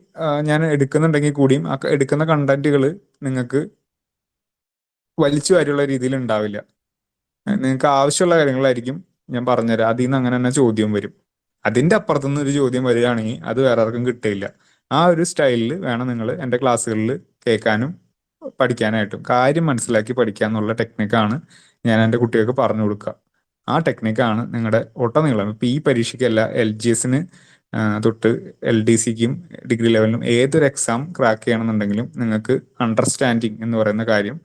ഞാൻ എടുക്കുന്നുണ്ടെങ്കിൽ കൂടിയും ആ എടുക്കുന്ന കണ്ടന്റുകൾ നിങ്ങൾക്ക് വലിച്ചു വാരിയുള്ള രീതിയിൽ ഉണ്ടാവില്ല. നിങ്ങൾക്ക് ആവശ്യമുള്ള കാര്യങ്ങളായിരിക്കും ഞാൻ പറഞ്ഞുതരാം. അതിൽ നിന്ന് അങ്ങനെ തന്നെ ചോദ്യം വരും. അതിന്റെ അപ്പുറത്തുനിന്ന് ഒരു ചോദ്യം വരികയാണെങ്കിൽ അത് വേറെ ആർക്കും കിട്ടില്ല. ആ ഒരു സ്റ്റൈലിൽ വേണം നിങ്ങൾ എൻ്റെ ക്ലാസ്സുകളിൽ കേൾക്കാനും പഠിക്കാനായിട്ടും കാര്യം മനസ്സിലാക്കി പഠിക്കുക എന്നുള്ള ടെക്നിക്കാണ് ഞാൻ എൻ്റെ കുട്ടികൾക്ക് പറഞ്ഞു കൊടുക്കുക. ആ ടെക്നിക്കാണ് നിങ്ങളുടെ ഒട്ടനീളം ഇപ്പം ഈ പരീക്ഷയ്ക്കല്ല LGSന് തൊട്ട് LDCക്കും ഡിഗ്രി ലെവലിനും ഏതൊരു എക്സാം ക്രാക്ക് ചെയ്യണമെന്നുണ്ടെങ്കിലും നിങ്ങൾക്ക് അണ്ടർസ്റ്റാൻഡിങ് എന്ന് പറയുന്ന കാര്യം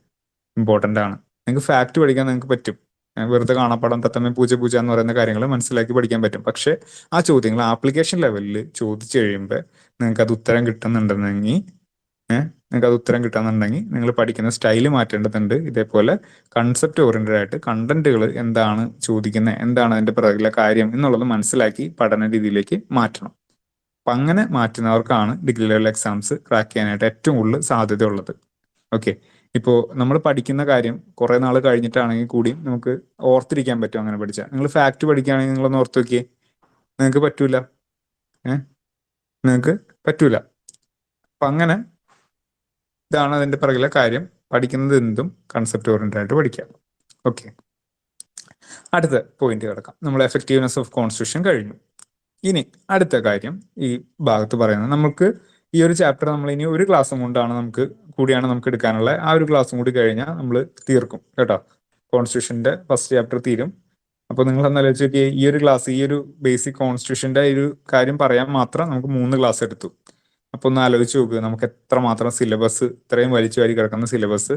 ഇമ്പോർട്ടൻ്റ് ആണ്. നിങ്ങൾക്ക് ഫാക്ട് പഠിക്കാൻ നിങ്ങൾക്ക് പറ്റും. വെറുതെ കാണാപ്പാടം തത്തമ്മ പൂച്ച പൂച്ച എന്ന് പറയുന്ന കാര്യങ്ങൾ മനസ്സിലാക്കി പഠിക്കാൻ പറ്റും. പക്ഷെ ആ ചോദ്യങ്ങൾ ആപ്ലിക്കേഷൻ ലെവലിൽ ചോദിച്ചു കഴിയുമ്പോൾ നിങ്ങൾക്ക് അത് ഉത്തരം കിട്ടുന്നുണ്ടെങ്കിൽ നിങ്ങൾക്ക് അത് ഉത്തരം കിട്ടുന്നുണ്ടെങ്കിൽ നിങ്ങൾ പഠിക്കുന്ന സ്റ്റൈല് മാറ്റേണ്ടതുണ്ട്. ഇതേപോലെ കൺസെപ്റ്റ് ഓറിയന്റഡ് ആയിട്ട് കണ്ടന്റുകൾ എന്താണ് ചോദിക്കുന്നത്, എന്താണ് അതിന്റെ പിറകിലെ കാര്യം എന്നുള്ളത് മനസ്സിലാക്കി പഠന രീതിയിലേക്ക് മാറ്റണം. അപ്പം അങ്ങനെ മാറ്റുന്നവർക്കാണ് ഡിഗ്രി ലെവൽ എക്സാംസ് ക്രാക്ക് ചെയ്യാനായിട്ട് ഏറ്റവും കൂടുതൽ സാധ്യതയുള്ളത്. ഓക്കെ, ഇപ്പോൾ നമ്മൾ പഠിക്കുന്ന കാര്യം കുറെ നാൾ കഴിഞ്ഞിട്ടാണെങ്കിൽ കൂടി നമുക്ക് ഓർത്തിരിക്കാൻ പറ്റും. അങ്ങനെ പഠിച്ചാൽ നിങ്ങൾ ഫാക്ട് പഠിക്കുകയാണെങ്കിൽ നിങ്ങളൊന്ന് ഓർത്ത് നോക്കിയേ, നിങ്ങൾക്ക് പറ്റൂല. നിങ്ങൾക്ക് പറ്റൂല. അപ്പം അങ്ങനെ ഇതാണ് അതിന്റെ പിറകിലെ കാര്യം. പഠിക്കുന്നത് എന്തും കൺസെപ്റ്റ് ഓറിയന്റഡ് ആയിട്ട് പഠിക്കാം. ഓക്കെ, അടുത്ത പോയിന്റ് കിടക്കാം. നമ്മൾ എഫക്റ്റീവ്നെസ് ഓഫ് കോൺസ്റ്റിറ്റ്യൂഷൻ കഴിഞ്ഞു. ഇനി അടുത്ത കാര്യം ഈ ഭാഗത്ത് പറയുന്നത്, നമുക്ക് ഈ ഒരു ചാപ്റ്റർ നമ്മൾ ഇനി ഒരു ക്ലാസ്സും കൊണ്ടാണ് കൂടിയാണ് നമുക്ക് എടുക്കാനുള്ള. ആ ഒരു ക്ലാസ്സും കൂടി കഴിഞ്ഞാൽ നമ്മൾ തീർക്കും കേട്ടോ. കോൺസ്റ്റിറ്റ്യൂഷന്റെ ഫസ്റ്റ് ചാപ്റ്റർ തീരും. അപ്പോൾ നിങ്ങൾ എന്നാലോചിച്ച് നോക്കിയേ, ഈ ഒരു ക്ലാസ് ഈ ഒരു ബേസിക് കോൺസ്റ്റിറ്റ്യൂഷന്റെ ഒരു കാര്യം പറയാൻ മാത്രം നമുക്ക് 3 ക്ലാസ് എടുത്തു. അപ്പൊ ഒന്ന് ആലോചിച്ച് നോക്കുക, നമുക്ക് എത്രമാത്രം സിലബസ്, ഇത്രയും വലിച്ചു വാരി കിടക്കുന്ന സിലബസ്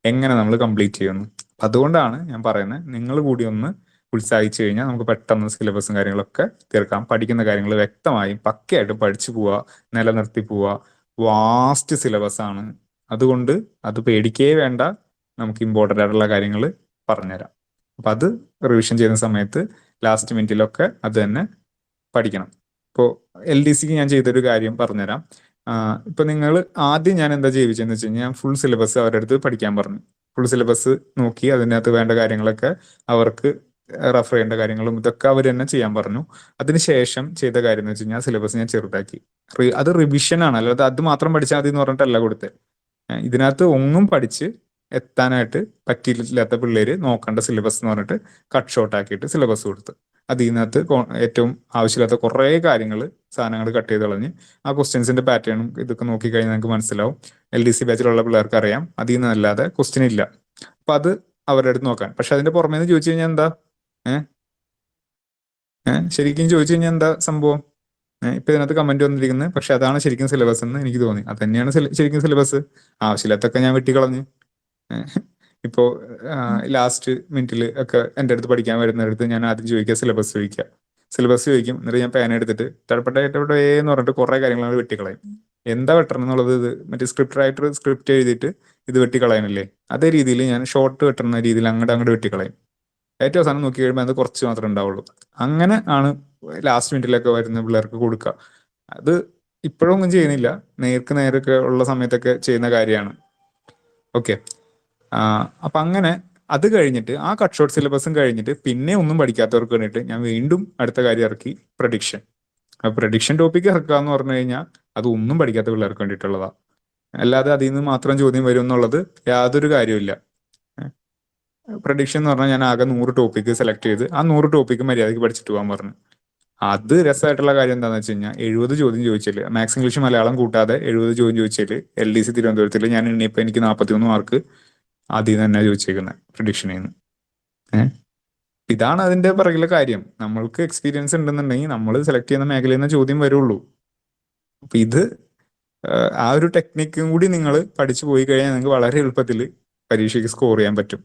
എങ്ങനെ നമ്മൾ കംപ്ലീറ്റ് ചെയ്യുന്നു. അതുകൊണ്ടാണ് ഞാൻ പറയുന്നത്, നിങ്ങൾ കൂടി ഒന്ന് ഉത്സാഹിച്ചു കഴിഞ്ഞാൽ നമുക്ക് പെട്ടെന്ന് സിലബസും കാര്യങ്ങളൊക്കെ തീർക്കാം. പഠിക്കുന്ന കാര്യങ്ങൾ വ്യക്തമായും പക്കയായിട്ട് പഠിച്ചു പോവുക, നിലനിർത്തി പോവുക. വാസ്റ്റ് സിലബസ് ആണ്, അതുകൊണ്ട് അത് പേടിക്കേ വേണ്ട. നമുക്ക് ഇമ്പോർട്ടൻ്റ് ആയിട്ടുള്ള കാര്യങ്ങൾ പറഞ്ഞുതരാം. അപ്പൊ അത് റിവിഷൻ ചെയ്യുന്ന സമയത്ത് ലാസ്റ്റ് മിനിറ്റിലൊക്കെ അത് തന്നെ പഠിക്കണം. ഇപ്പോൾ LDCക്ക് ഞാൻ ചെയ്തൊരു കാര്യം പറഞ്ഞുതരാം. ഇപ്പൊ നിങ്ങൾ ആദ്യം ഞാൻ എന്താ ചെയ്യിച്ചെന്ന് വെച്ച് കഴിഞ്ഞാൽ, ഞാൻ ഫുൾ സിലബസ് അവരുടെ അടുത്ത് പഠിക്കാൻ പറഞ്ഞു. ഫുൾ സിലബസ് നോക്കി അതിനകത്ത് വേണ്ട കാര്യങ്ങളൊക്കെ അവർക്ക് റെഫർ ചെയ്യേണ്ട കാര്യങ്ങളും ഇതൊക്കെ അവർ തന്നെ ചെയ്യാൻ പറഞ്ഞു. അതിനുശേഷം ചെയ്ത കാര്യം എന്ന് വെച്ച് കഴിഞ്ഞാൽ സിലബസ് ഞാൻ ചെറുതാക്കി. അത് റിവിഷൻ ആണ്, അല്ലാതെ അത് മാത്രം പഠിച്ചാൽ മതി എന്ന് പറഞ്ഞിട്ടല്ല കൊടുത്തത്. ഇതിനകത്ത് ഒന്നും പഠിച്ച് എത്താനായിട്ട് പറ്റിയില്ലാത്ത പിള്ളേര് നോക്കേണ്ട സിലബസ് എന്ന് പറഞ്ഞിട്ട് കട്ട് ഷോർട്ട് ആക്കിയിട്ട് സിലബസ് കൊടുത്ത്, അതിനകത്ത് ഏറ്റവും ആവശ്യമില്ലാത്ത കുറേ കാര്യങ്ങൾ സാധനങ്ങൾ കട്ട് ചെയ്ത് കളഞ്ഞ് ആ ക്വസ്റ്റ്യൻസിന്റെ പാറ്റേണും ഇതൊക്കെ നോക്കിക്കഴിഞ്ഞാൽ നിങ്ങൾക്ക് മനസ്സിലാവും. LDC ബാച്ചിലുള്ള പിള്ളേർക്ക് അറിയാം അതിൽ നിന്നല്ലാതെ ക്വസ്റ്റ്യൻ ഇല്ല. അപ്പൊ അത് അവരുടെ അടുത്ത് നോക്കാൻ. പക്ഷെ അതിന്റെ പുറമേ നിന്ന് ചോദിച്ചു കഴിഞ്ഞാൽ എന്താ ശരിക്കും ചോദിച്ചു കഴിഞ്ഞാൽ എന്താ സംഭവം? ഇപ്പൊ ഇതിനകത്ത് കമന്റ് വന്നിരിക്കുന്നത്, പക്ഷെ അതാണ് ശരിക്കും സിലബസ് എന്ന് എനിക്ക് തോന്നി. അത് തന്നെയാണ് ശരിക്കും സിലബസ്. ആവശ്യമില്ലാത്തൊക്കെ ഞാൻ വെട്ടിക്കളഞ്ഞ്. ഇപ്പോ ലാസ്റ്റ് മിനിറ്റിൽ ഒക്കെ എൻ്റെ അടുത്ത് പഠിക്കാൻ വരുന്നവരടുത്ത് ഞാൻ ആദ്യം ചോദിക്കുക സിലബസ് ചോദിക്കും. എന്നിട്ട് ഞാൻ പേന എടുത്തിട്ട് ഇടപെട്ടേ എന്ന് പറഞ്ഞിട്ട് കുറെ കാര്യങ്ങൾ വെട്ടിക്കളയും. എന്താ വെട്ടണം എന്നുള്ളത്, ഇത് മറ്റേ സ്ക്രിപ്റ്റ് റൈറ്റർ സ്ക്രിപ്റ്റ് എഴുതിയിട്ട് ഇത് വെട്ടിക്കളയാനല്ലേ, അതേ രീതിയിൽ ഞാൻ ഷോർട്ട് വെട്ടുന്ന രീതിയിൽ അങ്ങോട്ട് വെട്ടിക്കളയും. ഏറ്റവും അവസാനം നോക്കി കഴിയുമ്പോൾ അത് കുറച്ച് മാത്രമേ ഉണ്ടാവുള്ളൂ. അങ്ങനെ ആണ് ലാസ്റ്റ് മിനിറ്റിലൊക്കെ വരുന്ന പിള്ളേർക്ക് കൊടുക്കുക. അത് ഇപ്പോഴൊന്നും ചെയ്യുന്നില്ല, നേരൊക്കെ ഉള്ള സമയത്തൊക്കെ ചെയ്യുന്ന കാര്യമാണ്. ഓക്കെ, അപ്പൊ അങ്ങനെ അത് കഴിഞ്ഞിട്ട് ആ കട്ട് ഷോർട്ട് സിലബസും കഴിഞ്ഞിട്ട് പിന്നെ ഒന്നും പഠിക്കാത്തവർക്ക് വേണ്ടിയിട്ട് ഞാൻ വീണ്ടും അടുത്ത കാര്യം ഇറക്കി, പ്രഡിക്ഷൻ. പ്രഡിക്ഷൻ ടോപ്പിക് ഇറക്കുക എന്ന് പറഞ്ഞു കഴിഞ്ഞാൽ അത് ഒന്നും പഠിക്കാത്ത പിള്ളേർക്ക് വേണ്ടിയിട്ടുള്ളതാ. അല്ലാതെ അതിൽ നിന്ന് മാത്രം ചോദ്യം വരും എന്നുള്ളത് യാതൊരു കാര്യമില്ല. പ്രഡിക്ഷൻ എന്ന് പറഞ്ഞാൽ ഞാൻ ആകെ 100 ടോപ്പിക് സെലക്ട് ചെയ്ത് ആ 100 ടോപ്പിക് മര്യാദയ്ക്ക് പഠിച്ചിട്ട് പോകാൻ പറഞ്ഞു. അത് രസമായിട്ടുള്ള കാര്യം എന്താണെന്ന് വെച്ച് കഴിഞ്ഞാൽ, 70 ചോദ്യം ചോദിച്ചാൽ മാത്സ് ഇംഗ്ലീഷ് മലയാളം കൂട്ടാതെ 70 ചോദ്യം ചോദിച്ചാൽ LDC തിരുവനന്തപുരത്തിൽ ഞാൻ എണ്ണിയപ്പോൾ എനിക്ക് 41 മാർക്ക് ആദ്യം തന്നെ ചോദിച്ചേക്കുന്നത് പ്രഡിക്ഷനിൽ നിന്ന്. ഇതാണ് അതിന്റെ പിറകിലെ കാര്യം. നമ്മൾക്ക് എക്സ്പീരിയൻസ് ഉണ്ടെന്നുണ്ടെങ്കിൽ നമ്മൾ സെലക്ട് ചെയ്യുന്ന മേഖലയിൽ നിന്ന് ചോദ്യം വരുള്ളൂ. അപ്പൊ ഇത് ആ ഒരു ടെക്നിക്കും കൂടി നിങ്ങൾ പഠിച്ചു പോയി കഴിഞ്ഞാൽ നിങ്ങൾക്ക് വളരെ എളുപ്പത്തിൽ പരീക്ഷയ്ക്ക് സ്കോർ ചെയ്യാൻ പറ്റും.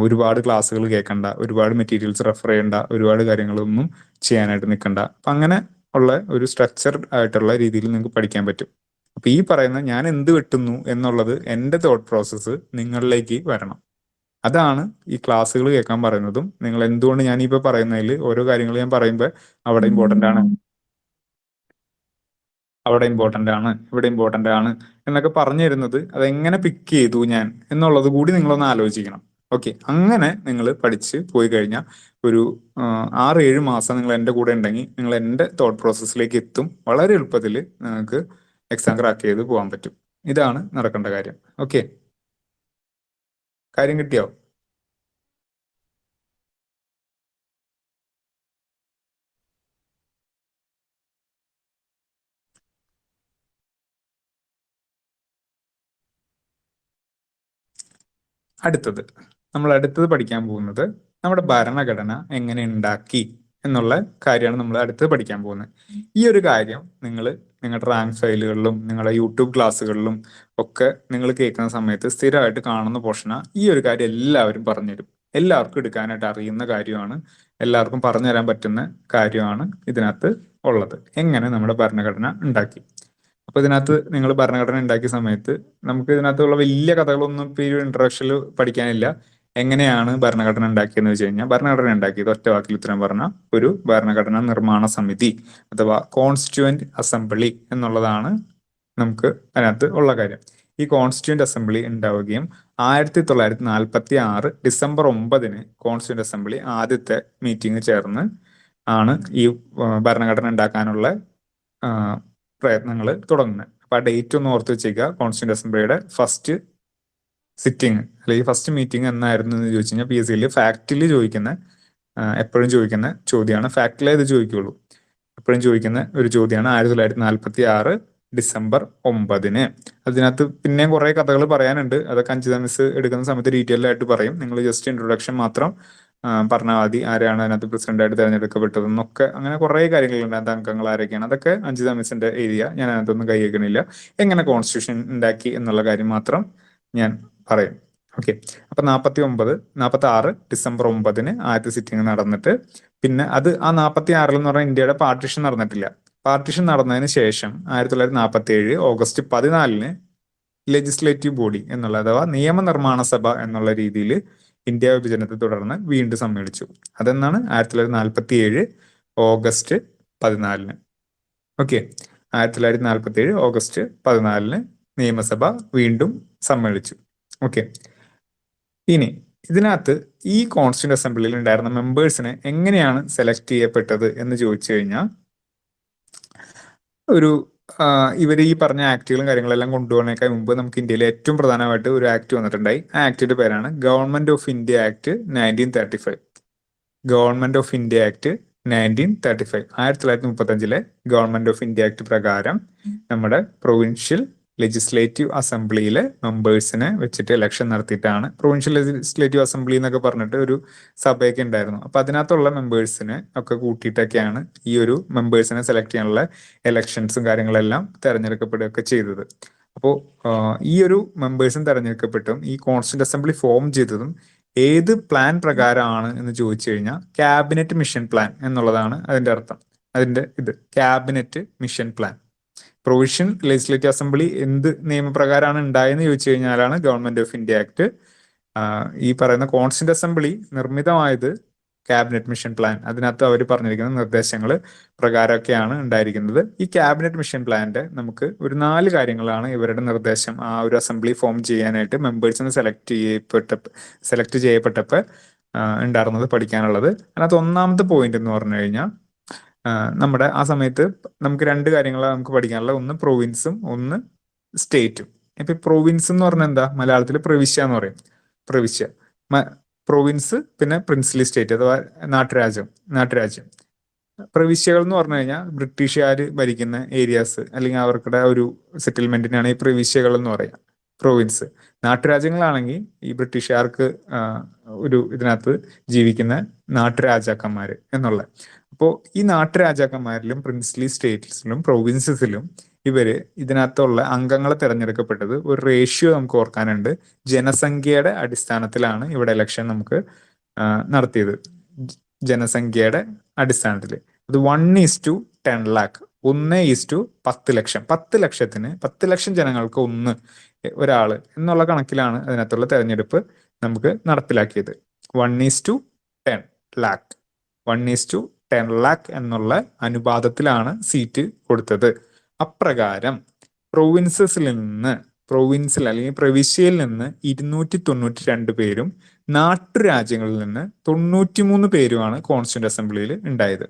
ഒരുപാട് ക്ലാസ്സുകൾ കേൾക്കണ്ട, ഒരുപാട് മെറ്റീരിയൽസ് റെഫർ ചെയ്യണ്ട, ഒരുപാട് കാര്യങ്ങളൊന്നും ചെയ്യാനായിട്ട് നിൽക്കണ്ട. അപ്പൊ അങ്ങനെ ഉള്ള ഒരു സ്ട്രക്ചർഡ് ആയിട്ടുള്ള രീതിയിൽ നിങ്ങൾക്ക് പഠിക്കാൻ പറ്റും. അപ്പൊ ഈ പറയുന്ന ഞാൻ എന്ത് വെട്ടുന്നു എന്നുള്ളത് എൻ്റെ തോട്ട് പ്രോസസ്സ് നിങ്ങളിലേക്ക് വരണം. അതാണ് ഈ ക്ലാസ്സുകൾ കേൾക്കാൻ പറയുന്നതും. നിങ്ങൾ എന്തുകൊണ്ട് ഞാനിപ്പോ പറയുന്നതിൽ ഓരോ കാര്യങ്ങൾ ഞാൻ പറയുമ്പോൾ അവിടെ ഇമ്പോർട്ടൻ്റ് ആണ്, അവിടെ ഇമ്പോർട്ടൻ്റ് ആണ്, ഇവിടെ ഇമ്പോർട്ടൻ്റ് ആണ് എന്നൊക്കെ പറഞ്ഞു തരുന്നത്, അതെങ്ങനെ പിക്ക് ചെയ്തു ഞാൻ എന്നുള്ളത് കൂടി നിങ്ങളൊന്ന് ആലോചിക്കണം. ഓക്കെ, അങ്ങനെ നിങ്ങൾ പഠിച്ച് പോയി കഴിഞ്ഞാൽ ഒരു 6-7 മാസം നിങ്ങൾ എൻ്റെ കൂടെ ഉണ്ടെങ്കിൽ നിങ്ങൾ എൻ്റെ തോട്ട് പ്രോസസ്സിലേക്ക് എത്തും. വളരെ എളുപ്പത്തിൽ നിങ്ങൾക്ക് എക്സാം ക്രാക്ക് ചെയ്ത് പോകാൻ പറ്റും. ഇതാണ് നടക്കേണ്ട കാര്യം. ഓക്കെ, കാര്യം കിട്ടിയോ? നമ്മൾ അടുത്തത് പഠിക്കാൻ പോകുന്നത് നമ്മുടെ ഭരണഘടന എങ്ങനെ ഉണ്ടാക്കി എന്നുള്ള കാര്യമാണ് നമ്മൾ അടുത്തത് പഠിക്കാൻ പോകുന്നത്. ഈ ഒരു കാര്യം നിങ്ങൾ നിങ്ങളുടെ റാങ്ക് ഫയലുകളിലും നിങ്ങളുടെ യൂട്യൂബ് ക്ലാസ്സുകളിലും ഒക്കെ നിങ്ങൾ കേൾക്കുന്ന സമയത്ത് സ്ഥിരമായിട്ട് കാണുന്ന പോർഷനാണ്. ഈ ഒരു കാര്യം എല്ലാവരും പറഞ്ഞുതരും. എല്ലാവർക്കും എടുക്കാനായിട്ട് അറിയുന്ന കാര്യമാണ്, എല്ലാവർക്കും പറഞ്ഞു തരാൻ പറ്റുന്ന കാര്യമാണ് ഇതിനകത്ത് ഉള്ളത്. എങ്ങനെ നമ്മുടെ ഭരണഘടന ഉണ്ടാക്കി. അപ്പൊ ഇതിനകത്ത് നിങ്ങൾ ഭരണഘടന ഉണ്ടാക്കിയ സമയത്ത് നമുക്ക് ഇതിനകത്തുള്ള വലിയ കഥകളൊന്നും ഇപ്പൊ ഈ ഇൻട്രൊഡക്ഷനിൽ പഠിക്കാനില്ല. എങ്ങനെയാണ് ഭരണഘടന ഉണ്ടാക്കിയെന്ന് വെച്ച് കഴിഞ്ഞാൽ, ഭരണഘടന ഉണ്ടാക്കിയത് ഒറ്റ വാക്കിൽ ഉത്തരം പറഞ്ഞ ഒരു ഭരണഘടനാ നിർമ്മാണ സമിതി അഥവാ കോൺസ്റ്റിറ്റ്യൂവന്റ് അസംബ്ലി എന്നുള്ളതാണ് നമുക്ക് അതിനകത്ത് ഉള്ള കാര്യം. ഈ കോൺസ്റ്റിറ്റ്യൂവന്റ് അസംബ്ലി ഉണ്ടാവുകയും 1946 ഡിസംബർ 9 കോൺസ്റ്റിറ്റ്യൂവന്റ് അസംബ്ലി ആദ്യത്തെ മീറ്റിംഗ് ചേർന്ന് ആണ് ഈ ഭരണഘടന ഉണ്ടാക്കാനുള്ള പ്രയത്നങ്ങൾ തുടങ്ങുന്നത്. അപ്പൊ ആ ഡേറ്റ് ഒന്ന് ഓർത്ത് വെച്ചേക്കുക. കോൺസ്റ്റിറ്റ്യൂവന്റ് അസംബ്ലിയുടെ ഫസ്റ്റ് സിറ്റിംഗ് അല്ലെങ്കിൽ ഫസ്റ്റ് മീറ്റിംഗ് എന്നായിരുന്നു എന്ന് ചോദിച്ചു കഴിഞ്ഞാൽ PSCയിൽ ഫാക്റ്റിൽ ചോദിക്കുന്ന എപ്പോഴും ചോദിക്കുന്ന ചോദ്യമാണ്. ഫാക്റ്റിലേ ഇത് ചോദിക്കുള്ളൂ. എപ്പോഴും ചോദിക്കുന്ന ഒരു ചോദ്യമാണ് 1946 ഡിസംബർ 9. അതിനകത്ത് പിന്നെയും കുറെ കഥകൾ പറയാനുണ്ട്. അതൊക്കെ അഞ്ജിത മിസ് എടുക്കുന്ന സമയത്ത് ഡീറ്റെയിൽ ആയിട്ട് പറയും. നിങ്ങൾ ജസ്റ്റ് ഇൻട്രൊഡക്ഷൻ മാത്രം പറഞ്ഞാൽ മതി. ആരാണ് അതിനകത്ത് പ്രസിഡന്റായിട്ട് തിരഞ്ഞെടുക്കപ്പെട്ടതെന്നൊക്കെ, അങ്ങനെ കുറെ കാര്യങ്ങളുണ്ട്. അതിനകത്ത് അംഗങ്ങൾ ആരൊക്കെയാണ്, അതൊക്കെ അഞ്ജിത മിസിന്റെ ഏരിയ. ഞാൻ അതിനകത്തൊന്നും കൈവയ്ക്കണില്ല. എങ്ങനെ കോൺസ്റ്റിറ്റ്യൂഷൻ ഉണ്ടാക്കി എന്നുള്ള കാര്യം മാത്രം ഞാൻ പറയും. ഓക്കെ. അപ്പൊ 46 ഡിസംബർ 9 ആദ്യത്തെ സിറ്റിംഗ് നടന്നിട്ട്, പിന്നെ അത് ആ 46 എന്ന് പറഞ്ഞാൽ ഇന്ത്യയുടെ പാർട്ടീഷൻ നടന്നിട്ടില്ല. പാർട്ടീഷൻ നടന്നതിന് ശേഷം 1947 ഓഗസ്റ്റ് 14 ലെജിസ്ലേറ്റീവ് ബോഡി എന്നുള്ള അഥവാ നിയമനിർമ്മാണ സഭ എന്നുള്ള രീതിയിൽ ഇന്ത്യ വിഭജനത്തെ തുടർന്ന് വീണ്ടും സമ്മേളിച്ചു. അതെന്നാണ് 1947 ഓഗസ്റ്റ് 14. ഓക്കെ. 1947 ഓഗസ്റ്റ് 14 നിയമസഭ വീണ്ടും സമ്മേളിച്ചു. ഓക്കെ. ഇനി ഇതിനകത്ത് ഈ കോൺസ്റ്റിറ്റ്യൂന്റ് അസംബ്ലിയിൽ ഉണ്ടായിരുന്ന മെമ്പേഴ്സിനെ എങ്ങനെയാണ് സെലക്ട് ചെയ്യപ്പെട്ടത് എന്ന് ചോദിച്ചു കഴിഞ്ഞാൽ, ഇവർ ഈ പറഞ്ഞ ആക്ടുകളും കാര്യങ്ങളെല്ലാം കൊണ്ടുപോകുന്നതിനേക്കാൾ മുമ്പ് നമുക്ക് ഇന്ത്യയിൽ ഏറ്റവും പ്രധാനമായിട്ട് ഒരു ആക്ട് വന്നിട്ടുണ്ടായി. ആ ആക്ടിന്റെ പേരാണ് government of India act 1935. Government of India act 1935 1935 government of India act പ്രകാരം നമ്മുടെ പ്രൊവിൻഷ്യൽ ലെജിസ്ലേറ്റീവ് അസംബ്ലിയിലെ മെമ്പേഴ്സിനെ വെച്ചിട്ട് ഇലക്ഷൻ നടത്തിയിട്ടാണ്. പ്രൊവിൻഷ്യൽ ലെജിസ്ലേറ്റീവ് അസംബ്ലി എന്നൊക്കെ പറഞ്ഞിട്ട് ഒരു സഭയൊക്കെ ഉണ്ടായിരുന്നു. അപ്പൊ അതിനകത്തുള്ള മെമ്പേഴ്സിനെ ഒക്കെ കൂട്ടിയിട്ടൊക്കെയാണ് ഈ ഒരു മെമ്പേഴ്സിനെ സെലക്ട് ചെയ്യാനുള്ള ഇലക്ഷൻസും കാര്യങ്ങളെല്ലാം തെരഞ്ഞെടുക്കപ്പെടുകയൊക്കെ ചെയ്തത്. അപ്പോൾ ഈ ഒരു മെമ്പേഴ്സും തെരഞ്ഞെടുക്കപ്പെട്ടും ഈ കോൺസ്റ്റിറ്റ്യൂന്റ് അസംബ്ലി ഫോം ചെയ്തതും ഏത് പ്ലാൻ പ്രകാരമാണ് എന്ന് ചോദിച്ചു കഴിഞ്ഞാൽ ക്യാബിനറ്റ് മിഷൻ പ്ലാൻ എന്നുള്ളതാണ് അതിന്റെ അർത്ഥം. അതിന്റെ cabinet mission plan. Provincial legislative assembly എന്ത് നിയമപ്രകാരമാണ് ഉണ്ടായെന്ന് ചോദിച്ചു കഴിഞ്ഞാലാണ് ഗവൺമെന്റ് ഓഫ് ഇന്ത്യ ആക്ട്. ഈ പറയുന്ന കോൺസ്റ്റിറ്റ്യൂന്റ് അസംബ്ലി നിർമ്മിതമായത് ക്യാബിനറ്റ് മിഷൻ പ്ലാൻ, അതിനകത്ത് അവർ പറഞ്ഞിരിക്കുന്ന നിർദ്ദേശങ്ങൾ പ്രകാരമൊക്കെയാണ് ഉണ്ടായിരിക്കുന്നത്. ഈ ക്യാബിനറ്റ് മിഷൻ പ്ലാന്റെ നമുക്ക് ഒരു 4 കാര്യങ്ങളാണ് ഇവരുടെ നിർദ്ദേശം ആ ഒരു അസംബ്ലി ഫോം ചെയ്യാനായിട്ട് മെമ്പേഴ്സിന് സെലക്ട് ചെയ്യപ്പെട്ടപ്പോൾ ഉണ്ടായിരുന്നത് പഠിക്കാനുള്ളത്. അതിനകത്ത് ഒന്നാമത്തെ പോയിന്റ് എന്ന് പറഞ്ഞു കഴിഞ്ഞാൽ, നമ്മുടെ ആ സമയത്ത് നമുക്ക് 2 കാര്യങ്ങളാണ് നമുക്ക് പഠിക്കാനുള്ളത്. ഒന്ന് പ്രൊവിൻസും ഒന്ന് സ്റ്റേറ്റും. ഇപ്പൊ പ്രൊവിൻസ് എന്ന് പറഞ്ഞാൽ എന്താ, മലയാളത്തിൽ പ്രവിശ്യ എന്ന് പറയും. പ്രവിശ്യ, പ്രൊവിൻസ്, പിന്നെ പ്രിൻസ്ലി സ്റ്റേറ്റ് അഥവാ നാട്ടുരാജ്യം. പ്രവിശ്യകൾ എന്ന് പറഞ്ഞു കഴിഞ്ഞാൽ ബ്രിട്ടീഷുകാർ ഭരിക്കുന്ന ഏരിയാസ് അല്ലെങ്കിൽ അവർക്കുടെ ഒരു സെറ്റിൽമെന്റിനാണ് ഈ പ്രവിശ്യകൾ എന്ന് പറയാം. പ്രൊവിൻസ്. നാട്ടുരാജ്യങ്ങളാണെങ്കിൽ ഈ ബ്രിട്ടീഷുകാർക്ക് ഇതിനകത്ത് ജീവിക്കുന്ന നാട്ടുരാജാക്കന്മാര് എന്നുള്ള. അപ്പോൾ ഈ നാട്ടുരാജാക്കന്മാരിലും പ്രിൻസ്ലി സ്റ്റേറ്റ്സിലും പ്രൊവിൻസസിലും ഇവര് ഇതിനകത്തുള്ള അംഗങ്ങളെ തിരഞ്ഞെടുക്കപ്പെട്ടത് ഒരു റേഷ്യോ നമുക്ക് ഓർക്കാനുണ്ട്. ജനസംഖ്യയുടെ അടിസ്ഥാനത്തിലാണ് ഇവിടെ ഇലക്ഷൻ നമുക്ക് നടത്തിയത്. ജനസംഖ്യയുടെ അടിസ്ഥാനത്തിൽ അത് 1:10 lakh, 1:10 ലക്ഷം. 10 ലക്ഷം ജനങ്ങൾക്ക് ഒരാള് എന്നുള്ള കണക്കിലാണ് അതിനകത്തുള്ള തെരഞ്ഞെടുപ്പ് നമുക്ക് നടപ്പിലാക്കിയത്. 1:10 lakh 1:10 lakh എന്നുള്ള അനുപാതത്തിലാണ് സീറ്റ് കൊടുത്തത്. അപ്രകാരം പ്രൊവിൻസിൽ അല്ലെങ്കിൽ പ്രവിശ്യയിൽ നിന്ന് 292 പേരും നാട്ടുരാജ്യങ്ങളിൽ നിന്ന് 93 പേരുമാണ് കോൺസ്റ്റിറ്റ്യൂന്റ് അസംബ്ലിയിൽ ഉണ്ടായത്.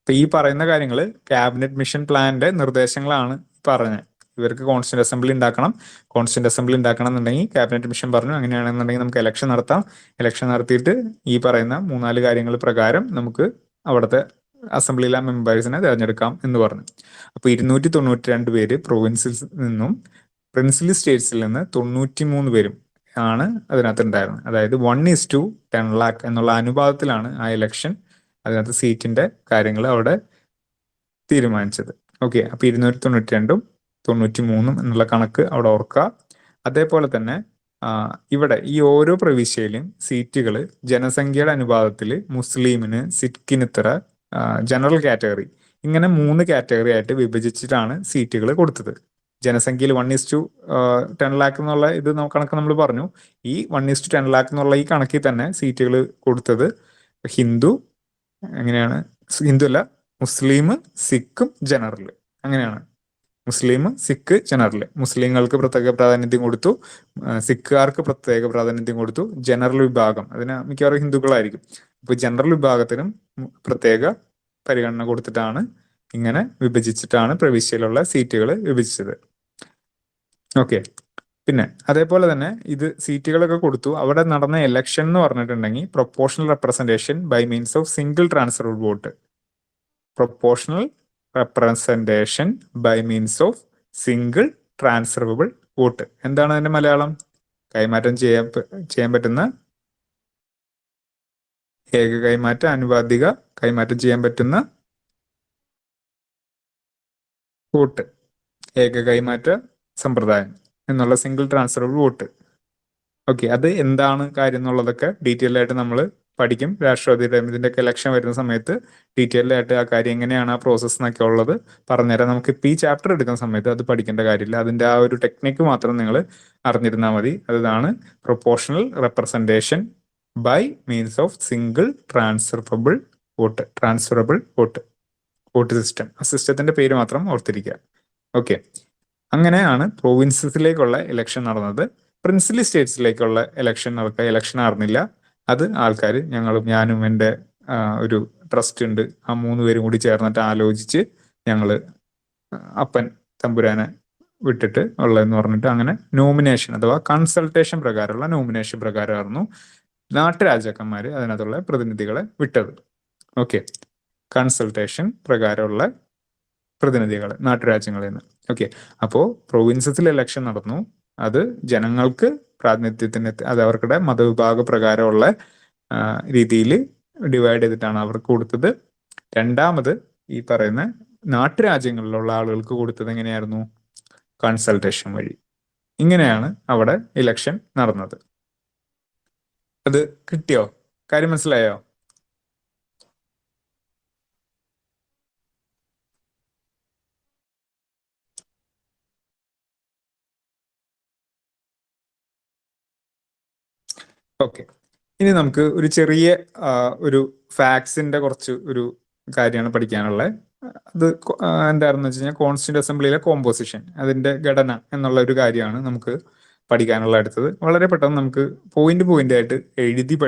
അപ്പൊ ഈ പറയുന്ന കാര്യങ്ങൾ ക്യാബിനറ്റ് മിഷൻ പ്ലാന്റെ നിർദ്ദേശങ്ങളാണ് പറഞ്ഞത്. ഇവർക്ക് കോൺസ്റ്റിറ്റ്യൂന്റ് അസംബ്ലി ഉണ്ടാക്കണം. കോൺസ്റ്റിറ്റ്യൂന്റ് അസംബ്ലി ഉണ്ടാക്കണം എന്നുണ്ടെങ്കിൽ ക്യാബിനറ്റ് മിഷൻ പറഞ്ഞു അങ്ങനെയാണെന്നുണ്ടെങ്കിൽ നമുക്ക് ഇലക്ഷൻ നടത്താം. ഇലക്ഷൻ നടത്തിയിട്ട് ഈ പറയുന്ന 3-4 കാര്യങ്ങൾ പ്രകാരം നമുക്ക് അവിടുത്തെ അസംബ്ലിയിലെ മെമ്പേഴ്സിനെ തിരഞ്ഞെടുക്കാം എന്ന് പറഞ്ഞു. അപ്പൊ 292 പേര് പ്രൊവിൻസിൽ നിന്നും പ്രിൻസ്ലി സ്റ്റേറ്റ്സിൽ നിന്ന് 93 പേരും ആണ് അതിനകത്ത് ഉണ്ടായിരുന്നത്. അതായത് 1:10 lakh എന്നുള്ള അനുപാതത്തിലാണ് ആ ഇലക്ഷൻ, അതിനകത്ത് സീറ്റിന്റെ കാര്യങ്ങൾ അവിടെ തീരുമാനിച്ചത്. ഓക്കെ, അപ്പൊ 292 93 എന്നുള്ള കണക്ക് അവിടെ ഓർക്കുക. അതേപോലെ തന്നെ ഇവിടെ ഈ ഓരോ പ്രവിശ്യയിലും സീറ്റുകൾ ജനസംഖ്യയുടെ അനുപാതത്തിൽ മുസ്ലിമിന്, സിഖിന് ഇത്ര, ജനറൽ കാറ്റഗറി, ഇങ്ങനെ 3 കാറ്റഗറി ആയിട്ട് വിഭജിച്ചിട്ടാണ് സീറ്റുകൾ കൊടുത്തത്. ജനസംഖ്യയിൽ 1:10 lakh എന്നുള്ള ഇത് കണക്ക് നമ്മൾ പറഞ്ഞു. ഈ 1:10 lakh എന്നുള്ള ഈ കണക്കിൽ തന്നെ സീറ്റുകൾ കൊടുത്തത് ഹിന്ദു, എങ്ങനെയാണ്, ഹിന്ദു അല്ല, മുസ്ലിം, സിഖും ജനറൽ, അങ്ങനെയാണ്. മുസ്ലിം, സിഖ്, ജനറൽ. മുസ്ലിങ്ങൾക്ക് പ്രത്യേക പ്രാതിനിധ്യം കൊടുത്തു, സിഖുകാർക്ക് പ്രത്യേക പ്രാതിനിധ്യം കൊടുത്തു, ജനറൽ വിഭാഗം അതിന് മിക്കവാറും ഹിന്ദുക്കളായിരിക്കും. അപ്പൊ ജനറൽ വിഭാഗത്തിനും പ്രത്യേക പരിഗണന കൊടുത്തിട്ടാണ് ഇങ്ങനെ വിഭജിച്ചിട്ടാണ് പ്രവിശ്യയിലുള്ള സീറ്റുകൾ വിഭജിച്ചത്. ഓക്കെ, പിന്നെ അതേപോലെ തന്നെ ഇത് സീറ്റുകളൊക്കെ കൊടുത്തു. അവിടെ നടന്ന ഇലക്ഷൻ എന്ന് പറഞ്ഞിട്ടുണ്ടെങ്കിൽ proportional representation by means of single transfer vote. Proportional representation by means of single transferable vote. എന്താണ് അതിന്റെ മലയാളം? കൈമാറ്റം ചെയ്യാൻ പറ്റുന്ന ഏക കൈമാറ്റ, അനുപാതിക കൈമാറ്റം ചെയ്യാൻ പറ്റുന്ന വോട്ട്, ഏക കൈമാറ്റ സമ്പ്രദായം എന്നുള്ള സിംഗിൾ ട്രാൻസ്ഫറബിൾ വോട്ട്. ഓക്കെ, അത് എന്താണ് കാര്യം എന്നുള്ളതൊക്കെ ഡീറ്റെയിൽ ആയിട്ട് നമ്മൾ പഠിക്കും. രാഷ്ട്രപതിയുടെ ഇതിൻ്റെയൊക്കെ ഇലക്ഷൻ വരുന്ന സമയത്ത് ഡീറ്റെയിൽ ആയിട്ട് ആ കാര്യം എങ്ങനെയാണ് ആ പ്രോസസ്സ് എന്നൊക്കെ ഉള്ളത് പറഞ്ഞുതരാം. നമുക്ക് ഇപ്പം ഈ ചാപ്റ്റർ എടുക്കുന്ന സമയത്ത് അത് പഠിക്കേണ്ട കാര്യമില്ല. അതിൻ്റെ ആ ഒരു ടെക്നിക്ക് മാത്രം നിങ്ങൾ അറിഞ്ഞിരുന്നാൽ മതി. അതാണ് proportional representation by means of single transferable vote system. ആ സിസ്റ്റത്തിന്റെ പേര് മാത്രം ഓർത്തിരിക്കുക. ഓക്കെ, അങ്ങനെയാണ് പ്രൊവിൻസസിലേക്കുള്ള ഇലക്ഷൻ നടന്നത്. പ്രിൻസിലി സ്റ്റേറ്റ്സിലേക്കുള്ള ഇലക്ഷൻ നടന്നില്ല. അത് ആൾക്കാർ, ഞാനും എൻ്റെ ഒരു ട്രസ്റ്റ് ഉണ്ട്, ആ 3 പേരും കൂടി ചേർന്നിട്ട് ആലോചിച്ച് ഞങ്ങള് അപ്പൻ തമ്പുരാനെ വിട്ടിട്ട് ഉള്ളതെന്ന് പറഞ്ഞിട്ട് അങ്ങനെ നോമിനേഷൻ അഥവാ കൺസൾട്ടേഷൻ പ്രകാരമുള്ള നോമിനേഷൻ പ്രകാരമായിരുന്നു നാട്ടുരാജാക്കന്മാർ അതിനകത്തുള്ള പ്രതിനിധികളെ വിട്ടത്. ഓക്കെ, കൺസൾട്ടേഷൻ പ്രകാരമുള്ള പ്രതിനിധികൾ നാട്ടുരാജ്യങ്ങളിൽ നിന്ന്. ഓക്കെ, അപ്പോൾ പ്രൊവിൻസസിൽ ഇലക്ഷൻ നടന്നു. അത് ജനങ്ങൾക്ക് പ്രാതിനിധ്യത്തിന്, അത് അവരുടെ മതവിഭാഗ പ്രകാരമുള്ള രീതിയിൽ ഡിവൈഡ് ചെയ്തിട്ടാണ് അവർക്ക് കൊടുത്തത്. രണ്ടാമത് ഈ പറയുന്ന നാട്ടുരാജ്യങ്ങളിലുള്ള ആളുകൾക്ക് കൊടുത്തത് എങ്ങനെയായിരുന്നു? കൺസൾട്ടേഷൻ വഴി. ഇങ്ങനെയാണ് അവിടെ ഇലക്ഷൻ നടന്നത്. അത് കിട്ടിയോ? കാര്യം മനസ്സിലായോ? ഓക്കെ, ഇനി നമുക്ക് ഒരു ചെറിയ ഒരു ഫാക്ട്സിന്റെ കുറച്ച് ഒരു കാര്യമാണ് പഠിക്കാനുള്ളത്. അത് എന്താണെന്ന് വെച്ച് കഴിഞ്ഞാൽ കോൺസ്റ്റിറ്റ്യൂന്റ് അസംബ്ലിയിലെ കോമ്പോസിഷൻ, അതിന്റെ ഘടന എന്നുള്ള ഒരു കാര്യമാണ് നമുക്ക് പഠിക്കാനുള്ള അടുത്തത്. വളരെ പെട്ടെന്ന് നമുക്ക് പോയിന്റ് ആയിട്ട്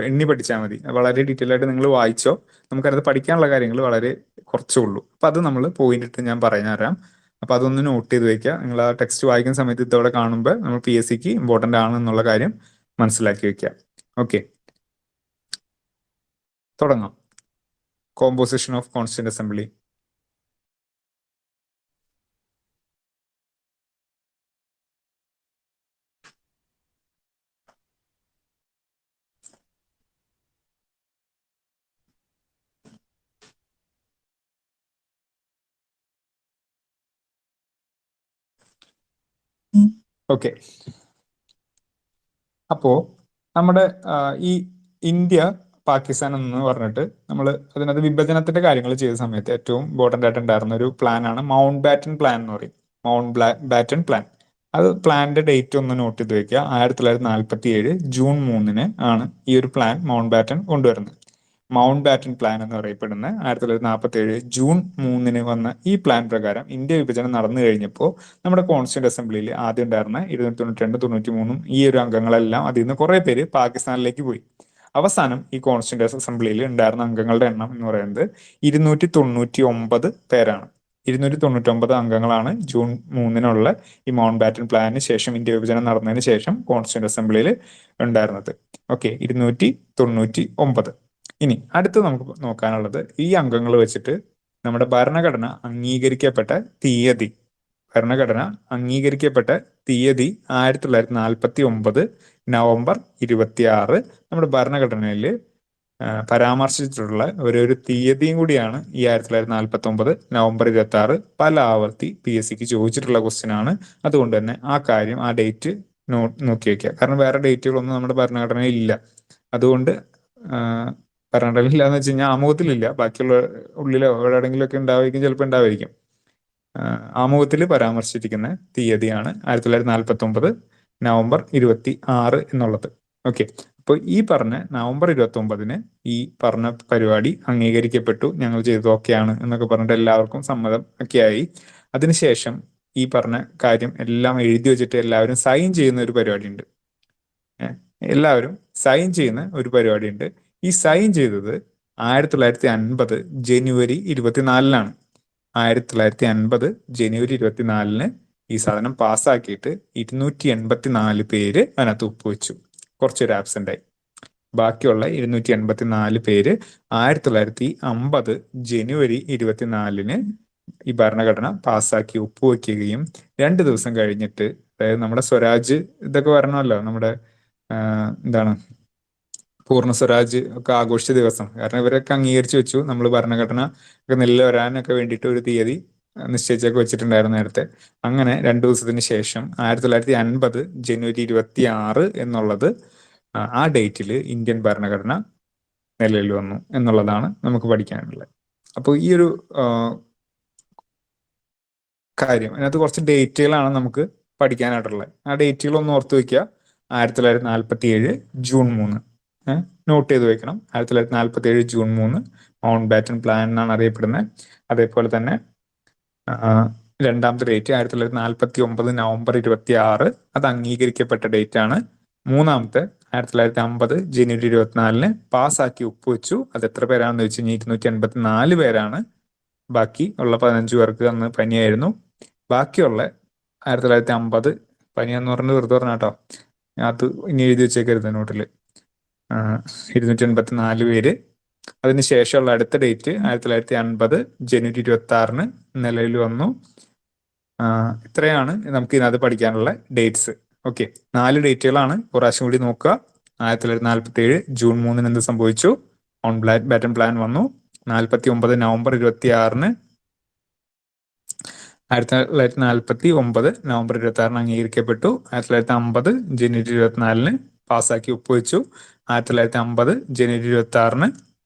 എണ്ണി പഠിച്ചാൽ മതി. വളരെ ഡീറ്റെയിൽ ആയിട്ട് നിങ്ങൾ വായിച്ചോ. നമുക്കത് പഠിക്കാനുള്ള കാര്യങ്ങൾ വളരെ കുറച്ചേ ഉള്ളൂ. അപ്പൊ അത് നമ്മൾ പോയിന്റ് ഇട്ട് ഞാൻ പറഞ്ഞുതരാം. അപ്പൊ അതൊന്ന് നോട്ട് ചെയ്ത് വെക്കുക. നിങ്ങൾ ആ ടെക്സ്റ്റ് വായിക്കുന്ന സമയത്ത് ഇതോടെ കാണുമ്പോൾ നമ്മൾ PSCക്ക് ഇമ്പോർട്ടന്റ് ആണ് എന്നുള്ള കാര്യം മനസ്സിലാക്കി വെക്കുക. ഓക്കെ, തുടങ്ങാം. Composition of constituent assembly. Okay, അപ്പോ നമ്മുടെ ഈ ഇന്ത്യ പാകിസ്ഥാൻ എന്ന് പറഞ്ഞിട്ട് നമ്മൾ അതിനകത്ത് വിഭജനത്തിന്റെ കാര്യങ്ങൾ ചെയ്ത സമയത്ത് ഏറ്റവും ഇമ്പോർട്ടന്റ് ആയിട്ട് ഉണ്ടായിരുന്ന ഒരു പ്ലാനാണ് മൗണ്ട് ബാറ്റൻ പ്ലാൻ എന്ന് പറയും. Batten plan. അത് പ്ലാന്റെ ഡേറ്റ് ഒന്ന് നോട്ട് ചെയ്ത് വെക്കുക. 1947 ജൂൺ 3 ആണ് ഈ ഒരു പ്ലാൻ മൗണ്ട് ബാറ്റൻ കൊണ്ടുവരുന്നത്. മൗണ്ട് ബാറ്റൻ പ്ലാൻ എന്ന് പറയപ്പെടുന്ന 1947 ജൂൺ 3 വന്ന ഈ പ്ലാൻ പ്രകാരം ഇന്ത്യ വിഭജനം നടന്നു കഴിഞ്ഞപ്പോൾ നമ്മുടെ കോൺസ്റ്റിറ്റ്യൂന്റ് അസംബ്ലിയിൽ ആദ്യം ഉണ്ടായിരുന്ന 292, 93 ഈ ഒരു അംഗങ്ങളെല്ലാം അതിൽ നിന്ന് കുറെ പേര് പാകിസ്ഥാനിലേക്ക് പോയി. അവസാനം ഈ കോൺസ്റ്റിറ്റ്യൂന്റ് അസംബ്ലിയിൽ ഉണ്ടായിരുന്ന അംഗങ്ങളുടെ എണ്ണം എന്ന് പറയുന്നത് 299 പേരാണ്. 299 അംഗങ്ങളാണ് ജൂൺ 3 ഈ മൗണ്ട് ബാറ്റൻ പ്ലാനിന് ശേഷം, ഇന്ത്യ വിഭജനം നടന്നതിന് ശേഷം കോൺസ്റ്റിറ്റ്യൂന്റ് അസംബ്ലിയിൽ ഉണ്ടായിരുന്നത്. ഓക്കെ, 299. ഇനി അടുത്ത് നമുക്ക് നോക്കാനുള്ളത് ഈ അംഗങ്ങൾ വെച്ചിട്ട് നമ്മുടെ ഭരണഘടന അംഗീകരിക്കപ്പെട്ട തീയതി. ഭരണഘടന അംഗീകരിക്കപ്പെട്ട തീയതി 1949 നവംബർ 26 നമ്മുടെ ഭരണഘടനയിൽ പരാമർശിച്ചിട്ടുള്ള ഒരു തീയതിയും കൂടിയാണ് ഈ 1949 നവംബർ 26. പല ആവർത്തി PSCക്ക് ചോദിച്ചിട്ടുള്ള ക്വസ്റ്റ്യൻ ആണ്. അതുകൊണ്ട് തന്നെ ആ കാര്യം, ആ ഡേറ്റ് നോക്കി വെക്കുക. കാരണം വേറെ ഡേറ്റുകളൊന്നും നമ്മുടെ ഭരണഘടനയിൽ ഇല്ല. അതുകൊണ്ട് ഭരണഘടനയിൽ ഇല്ല എന്ന് വെച്ച് കഴിഞ്ഞാൽ ആമുഖത്തിലില്ല, ബാക്കിയുള്ള ഉള്ളിലോ എവിടെയെങ്കിലും ഒക്കെ ഉണ്ടാവുമായിരിക്കും, ചിലപ്പോൾ ഉണ്ടാവുമായിരിക്കും. ആമുഖത്തിൽ പരാമർശിച്ചിരിക്കുന്ന തീയതിയാണ് 1949 നവംബർ 26 എന്നുള്ളത്. ഓക്കെ, അപ്പോൾ ഈ പറഞ്ഞ നവംബർ 29 ഈ പറഞ്ഞ പരിപാടി അംഗീകരിക്കപ്പെട്ടു, ഞങ്ങൾ ചെയ്തത് ഓക്കെയാണ് എന്നൊക്കെ പറഞ്ഞിട്ട് എല്ലാവർക്കും സമ്മതം ഒക്കെ ആയി. അതിനുശേഷം ഈ പറഞ്ഞ കാര്യം എല്ലാം എഴുതി വെച്ചിട്ട് എല്ലാവരും സൈൻ ചെയ്യുന്ന ഒരു പരിപാടി ഉണ്ട്. എല്ലാവരും സൈൻ ചെയ്യുന്ന ഒരു പരിപാടി ഉണ്ട്. ഈ സൈൻ ചെയ്തത് 1950 ജനുവരി 24 1950 ജനുവരി 24 ഈ സാധനം പാസ്സാക്കിയിട്ട് 284 പേര് അതിനകത്ത് ഒപ്പുവെച്ചു. കുറച്ചൊരു ആബ്സെന്റ് ആയി. ബാക്കിയുള്ള 284 പേര് 1950 ജനുവരി 24 ഈ ഭരണഘടന പാസ്സാക്കി ഒപ്പുവെക്കുകയും 2 ദിവസം കഴിഞ്ഞിട്ട്, അതായത് നമ്മുടെ സ്വരാജ് ഇതൊക്കെ വരണമല്ലോ, നമ്മുടെ എന്താണ് പൂർണ്ണ സ്വരാജ് ഒക്കെ ആഘോഷിച്ച ദിവസം. കാരണം ഇവരൊക്കെ അംഗീകരിച്ചു വെച്ചു, നമ്മൾ ഭരണഘടന ഒക്കെ നിലവിൽ വരാനൊക്കെ വേണ്ടിയിട്ട് ഒരു തീയതി നിശ്ചയിച്ചൊക്കെ വെച്ചിട്ടുണ്ടായിരുന്നു നേരത്തെ. അങ്ങനെ 2 ദിവസത്തിന് ശേഷം 1950 ജനുവരി 26 എന്നുള്ളത് ആ ഡേറ്റിൽ ഇന്ത്യൻ ഭരണഘടന നിലവിൽ വന്നു എന്നുള്ളതാണ് നമുക്ക് പഠിക്കാനുള്ളത്. അപ്പോൾ ഈ ഒരു കാര്യം, അതിനകത്ത് കുറച്ച് ഡേറ്റുകളാണ് നമുക്ക് പഠിക്കാനായിട്ടുള്ളത്. ആ ഡേറ്റുകളൊന്ന് ഓർത്ത് വയ്ക്കുക. 1947 ജൂൺ 3 നോട്ട് ചെയ്ത് വെക്കണം. 1947 ജൂൺ 3 മൗണ്ട് ബാറ്റൻ പ്ലാൻ എന്നാണ് അറിയപ്പെടുന്നത്. അതേപോലെ തന്നെ രണ്ടാമത്തെ ഡേറ്റ് 1949 നവംബർ 26, അത് അംഗീകരിക്കപ്പെട്ട ഡേറ്റ് ആണ്. മൂന്നാമത്തെ 1950 ജനുവരി 24 പാസ്സാക്കി ഒപ്പുവെച്ചു. അത് എത്ര പേരാണെന്ന് വെച്ച് കഴിഞ്ഞാൽ 284 പേരാണ്. ബാക്കി ഉള്ള 15 പേർക്ക് അന്ന് പനിയായിരുന്നു. ബാക്കിയുള്ള 1950 പനിയെന്ന് പറഞ്ഞത് വെറുതെ പറഞ്ഞ കേട്ടോ, അത് ഇനി എഴുതി വെച്ചേക്കരുത് നോട്ടിൽ. 284 പേര്. അതിനുശേഷമുള്ള അടുത്ത ഡേറ്റ് 1950 ജനുവരി 26 നിലവിൽ വന്നു. ഇത്രയാണ് നമുക്ക് ഇതിനകത്ത് പഠിക്കാനുള്ള ഡേറ്റ്സ്. ഓക്കെ, 4 ഡേറ്റുകളാണ്. പ്രാവശ്യം കൂടി നോക്കുക. 1947 ജൂൺ 3 എന്ത് സംഭവിച്ചു? മൗണ്ട് ബാറ്റൻ പ്ലാൻ വന്നു. 1949 നവംബർ 26 1949 നവംബർ 26 അംഗീകരിക്കപ്പെട്ടു. 1950 ജനുവരി 24 പാസ്സാക്കി ഒപ്പുവെച്ചു. 1950 ജനുവരി 26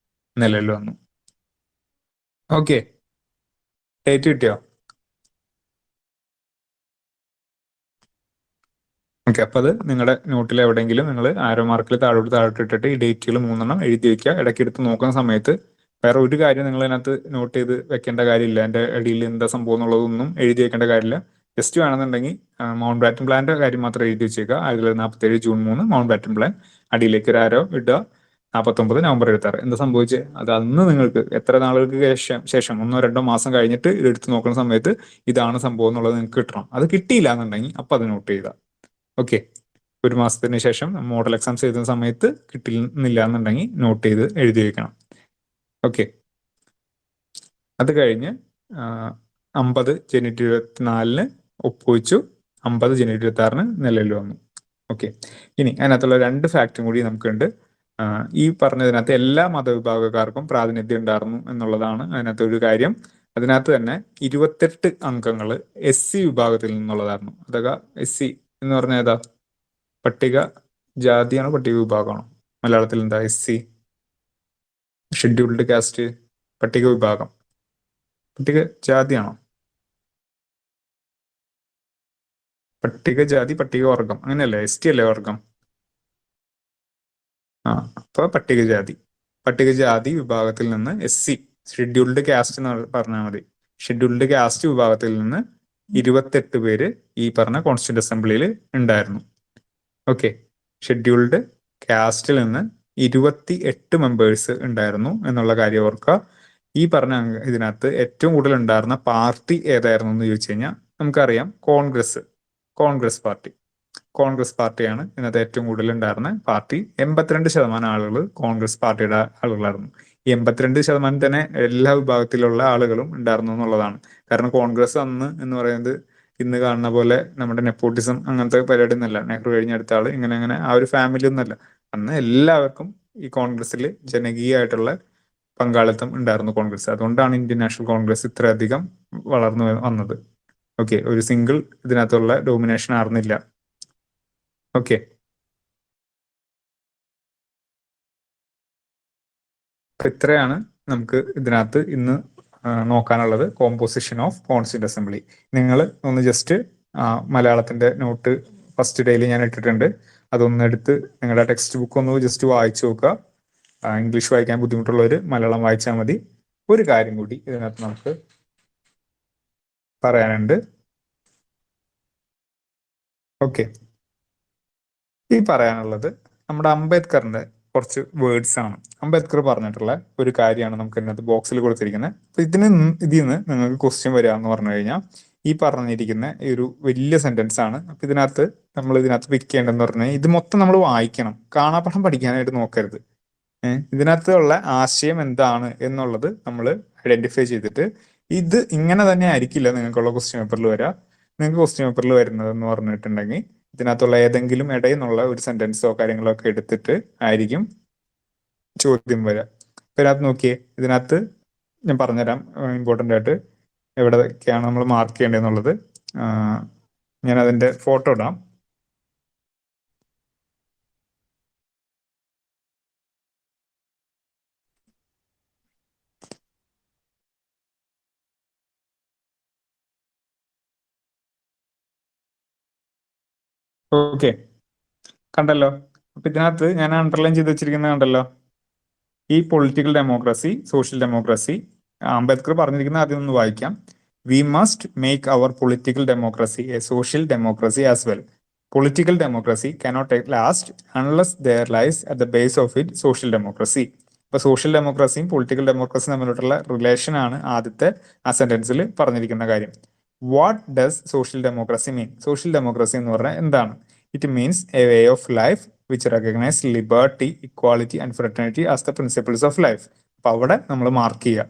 നിലവിൽ വന്നു. ഓക്കെ, ഡേറ്റ് കിട്ടിയോ? ഓക്കെ, അപ്പൊ അത് നിങ്ങളുടെ നോട്ടിൽ എവിടെയെങ്കിലും നിങ്ങൾ ആരോ മാർക്കിൽ താഴോട്ട് ഇട്ടിട്ട് ഈ ഡേറ്റുകൾ 3 എഴുതി വെക്കുക. ഇടയ്ക്ക് എടുത്ത് നോക്കുന്ന സമയത്ത് വേറെ ഒരു കാര്യം നിങ്ങൾ അതിനകത്ത് നോട്ട് ചെയ്ത് വെക്കേണ്ട കാര്യമില്ല. എൻ്റെ അടിയിൽ എന്താ സംഭവം എന്നുള്ളതൊന്നും എഴുതി വെക്കേണ്ട കാര്യമില്ല. ജസ്റ്റ് വേണമെന്നുണ്ടെങ്കിൽ മൗണ്ട് ബാറ്റൻ പ്ലാന്റെ കാര്യം മാത്രം എഴുതി വെച്ചേക്കുക. 1947 ജൂൺ 3 മൗണ്ട് ബാറ്റൻ പ്ലാൻ, അടിയിലേക്ക് ഒരു ആരോ ഇടുക. 1949 നവംബർ 26 എന്താ സംഭവിച്ചത്? അത് അന്ന് നിങ്ങൾക്ക് എത്ര നാളുകൾക്ക് ശേഷം 1-2 മാസം കഴിഞ്ഞിട്ട് ഇത് എടുത്ത് നോക്കുന്ന സമയത്ത് ഇതാണ് സംഭവം എന്നുള്ളത് നിങ്ങൾക്ക് കിട്ടണം. അത് കിട്ടിയില്ല എന്നുണ്ടെങ്കിൽ അപ്പൊ അത് നോട്ട് ചെയ്താൽ ഓക്കെ. 1 മാസത്തിന് ശേഷം മോഡൽ എക്സാംസ് എഴുതുന്ന സമയത്ത് കിട്ടില്ല എന്നുണ്ടെങ്കിൽ നോട്ട് ചെയ്ത് എഴുതി വെക്കണം. ഓക്കെ, അത് കഴിഞ്ഞ് 50 ജനുവരി 24 ഒപ്പുവെച്ചു. 50 ജനുവരി 26 നിലവിൽ വന്നു. ഓക്കെ, ഇനി അതിനകത്തുള്ള 2 ഫാക്റ്റും കൂടി നമുക്കുണ്ട്. ഈ പറഞ്ഞതിനകത്ത് എല്ലാ മതവിഭാഗക്കാർക്കും പ്രാതിനിധ്യം ഉണ്ടായിരുന്നു എന്നുള്ളതാണ് അതിനകത്ത് ഒരു കാര്യം. അതിനകത്ത് തന്നെ 28 അംഗങ്ങൾ SC വിഭാഗത്തിൽ നിന്നുള്ളതായിരുന്നു. അതൊക്കെ SC എന്ന് പറഞ്ഞാൽ ഏതാ? പട്ടിക ജാതിയാണോ പട്ടിക വിഭാഗമാണോ? മലയാളത്തിൽ എന്താ SC? ഷെഡ്യൂൾഡ് കാസ്റ്റ്, പട്ടിക വിഭാഗം. പട്ടിക ജാതിയാണോ? പട്ടിക ജാതി, പട്ടിക വർഗം, അങ്ങനെയല്ലേ? ST അല്ലേ വർഗം? അപ്പൊ പട്ടികജാതി വിഭാഗത്തിൽ നിന്ന് SC, ഷെഡ്യൂൾഡ് കാസ്റ്റ് എന്ന് പറഞ്ഞാൽ മതി. ഷെഡ്യൂൾഡ് കാസ്റ്റ് വിഭാഗത്തിൽ നിന്ന് 28 പേര് ഈ പറഞ്ഞ കോൺസ്റ്റിറ്റ്യൂന്റ് അസംബ്ലിയിൽ ഉണ്ടായിരുന്നു. ഓക്കെ, ഷെഡ്യൂൾഡ് കാസ്റ്റിൽ നിന്ന് 28 മെമ്പേഴ്സ് ഉണ്ടായിരുന്നു എന്നുള്ള കാര്യം ഓർക്കുക. ഈ പറഞ്ഞ ഇതിനകത്ത് ഏറ്റവും കൂടുതൽ ഉണ്ടായിരുന്ന പാർട്ടി ഏതായിരുന്നു എന്ന് ചോദിച്ചു കഴിഞ്ഞാൽ നമുക്കറിയാം, കോൺഗ്രസ് പാർട്ടിയാണ് ഇതിനകത്ത് ഏറ്റവും കൂടുതൽ ഉണ്ടായിരുന്ന പാർട്ടി. 82% ആളുകൾ കോൺഗ്രസ് പാർട്ടിയുടെ ആളുകളായിരുന്നു. ഈ 82% തന്നെ എല്ലാ വിഭാഗത്തിലുള്ള ആളുകളും ഉണ്ടായിരുന്നു എന്നുള്ളതാണ്. കാരണം കോൺഗ്രസ് അന്ന് എന്ന് പറയുന്നത് ഇന്ന് കാണുന്ന പോലെ നമ്മുടെ നെപ്പോട്ടിസം അങ്ങനത്തെ പരിപാടി ഒന്നല്ല. നെഹ്റു കഴിഞ്ഞെടുത്ത ആള് ഇങ്ങനെ അങ്ങനെ ആ ഒരു ഫാമിലി ഒന്നല്ല. അന്ന് എല്ലാവർക്കും ഈ കോൺഗ്രസ്സിൽ ജനകീയമായിട്ടുള്ള പങ്കാളിത്തം ഉണ്ടായിരുന്നു കോൺഗ്രസ്. അതുകൊണ്ടാണ് ഇന്ത്യൻ നാഷണൽ കോൺഗ്രസ് ഇത്രയധികം വളർന്നു വന്നത്. ഓക്കെ, ഒരു സിംഗിൾ ഇതിനകത്തുള്ള ഡോമിനേഷൻ ആർന്നില്ല. ഓക്കെ, ഇത്രയാണ് നമുക്ക് ഇതിനകത്ത് ഇന്ന് നോക്കാനുള്ളത്. Composition of constituent assembly. നിങ്ങൾ ഒന്ന് ജസ്റ്റ് മലയാളത്തിന്റെ നോട്ട് ഫസ്റ്റ് ഡേയിൽ ഞാൻ ഇട്ടിട്ടുണ്ട്. അതൊന്ന് എടുത്ത് നിങ്ങളുടെ ടെക്സ്റ്റ് ബുക്ക് ഒന്ന് ജസ്റ്റ് വായിച്ചു നോക്കുക. ഇംഗ്ലീഷ് വായിക്കാൻ ബുദ്ധിമുട്ടുള്ളവർ മലയാളം വായിച്ചാൽ മതി. ഒരു കാര്യം കൂടി ഇതിനകത്ത് നമുക്ക് പറയാനുണ്ട്. ഓക്കെ, ഈ പറയാനുള്ളത് നമ്മുടെ അംബേദ്കറിന്റെ കുറച്ച് വേർഡ്സ് ആണ്. അംബേദ്കർ പറഞ്ഞിട്ടുള്ള ഒരു കാര്യമാണ് നമുക്ക് ഇതിനകത്ത് ബോക്സിൽ കൊടുത്തിരിക്കുന്നത്. അപ്പൊ ഇതിൽ നിന്ന് നിങ്ങൾക്ക് ക്വസ്റ്റ്യൻ വരിക എന്ന് പറഞ്ഞു കഴിഞ്ഞാൽ ഈ പറഞ്ഞിരിക്കുന്ന ഈ ഒരു വലിയ സെന്റൻസ് ആണ്. അപ്പൊ നമ്മൾ ഇതിനകത്ത് പിക്ക് ചെയ്യേണ്ടതെന്ന് പറഞ്ഞാൽ ഇത് മൊത്തം നമ്മൾ വായിക്കണം, കാണാപ്പാഠം പഠിക്കാനായിട്ട് നോക്കരുത്. ഇതിനകത്തുള്ള ആശയം എന്താണ് എന്നുള്ളത് നമ്മൾ ഐഡന്റിഫൈ ചെയ്തിട്ട് ഇത് ഇങ്ങനെ തന്നെ ആയിരിക്കില്ല നിങ്ങൾക്കുള്ള ക്വസ്റ്റ്യൻ പേപ്പറിൽ വരാം. നിങ്ങൾക്ക് ക്വസ്റ്റ്യൻ പേപ്പറിൽ വരുന്നത് എന്ന് പറഞ്ഞിട്ടുണ്ടെങ്കിൽ ഇതിനകത്തുള്ള ഏതെങ്കിലും ഇടയിൽ നിന്നുള്ള ഒരു സെന്റൻസോ കാര്യങ്ങളോ ഒക്കെ എടുത്തിട്ട് ആയിരിക്കും ചോദ്യം വരിക. അപ്പൊ ഇതിനകത്ത് നോക്കിയേ, ഇതിനകത്ത് ഞാൻ പറഞ്ഞുതരാം ഇമ്പോർട്ടൻ്റ് ആയിട്ട് എവിടെയൊക്കെയാണ് നമ്മൾ മാർക്ക് ചെയ്യേണ്ടതെന്നുള്ളത്. ഞാൻ അതിന്റെ ഫോട്ടോ ഇടാം. ഓക്കെ, കണ്ടല്ലോ. അപ്പൊ ഇതിനകത്ത് ഞാൻ അണ്ടർലൈൻ ചെയ്ത് വെച്ചിരിക്കുന്നത് കണ്ടല്ലോ. ഈ political democracy, social democracy, Ambedkar പറഞ്ഞിരിക്കുന്ന ആദ്യം ഒന്ന് വായിക്കാം. We must make our political democracy a social democracy as well. Political democracy cannot last unless there lies at the base of it social democracy. ഇപ്പൊ സോഷ്യൽ ഡെമോക്രസിയും പൊളിറ്റിക്കൽ ഡെമോക്രസിയും തമ്മിലുള്ള relation ആണ് ആദ്യത്തെ ആ സെന്റൻസിൽ പറഞ്ഞിരിക്കുന്ന കാര്യം. What does social democracy mean? Social democracy എന്ന് പറഞ്ഞാൽ എന്താണ്? It means a way of life which recognise liberty, equality and fraternity as the principles of life. അപ്പൊ അവിടെ നമ്മൾ മാർക്ക് ചെയ്യുക.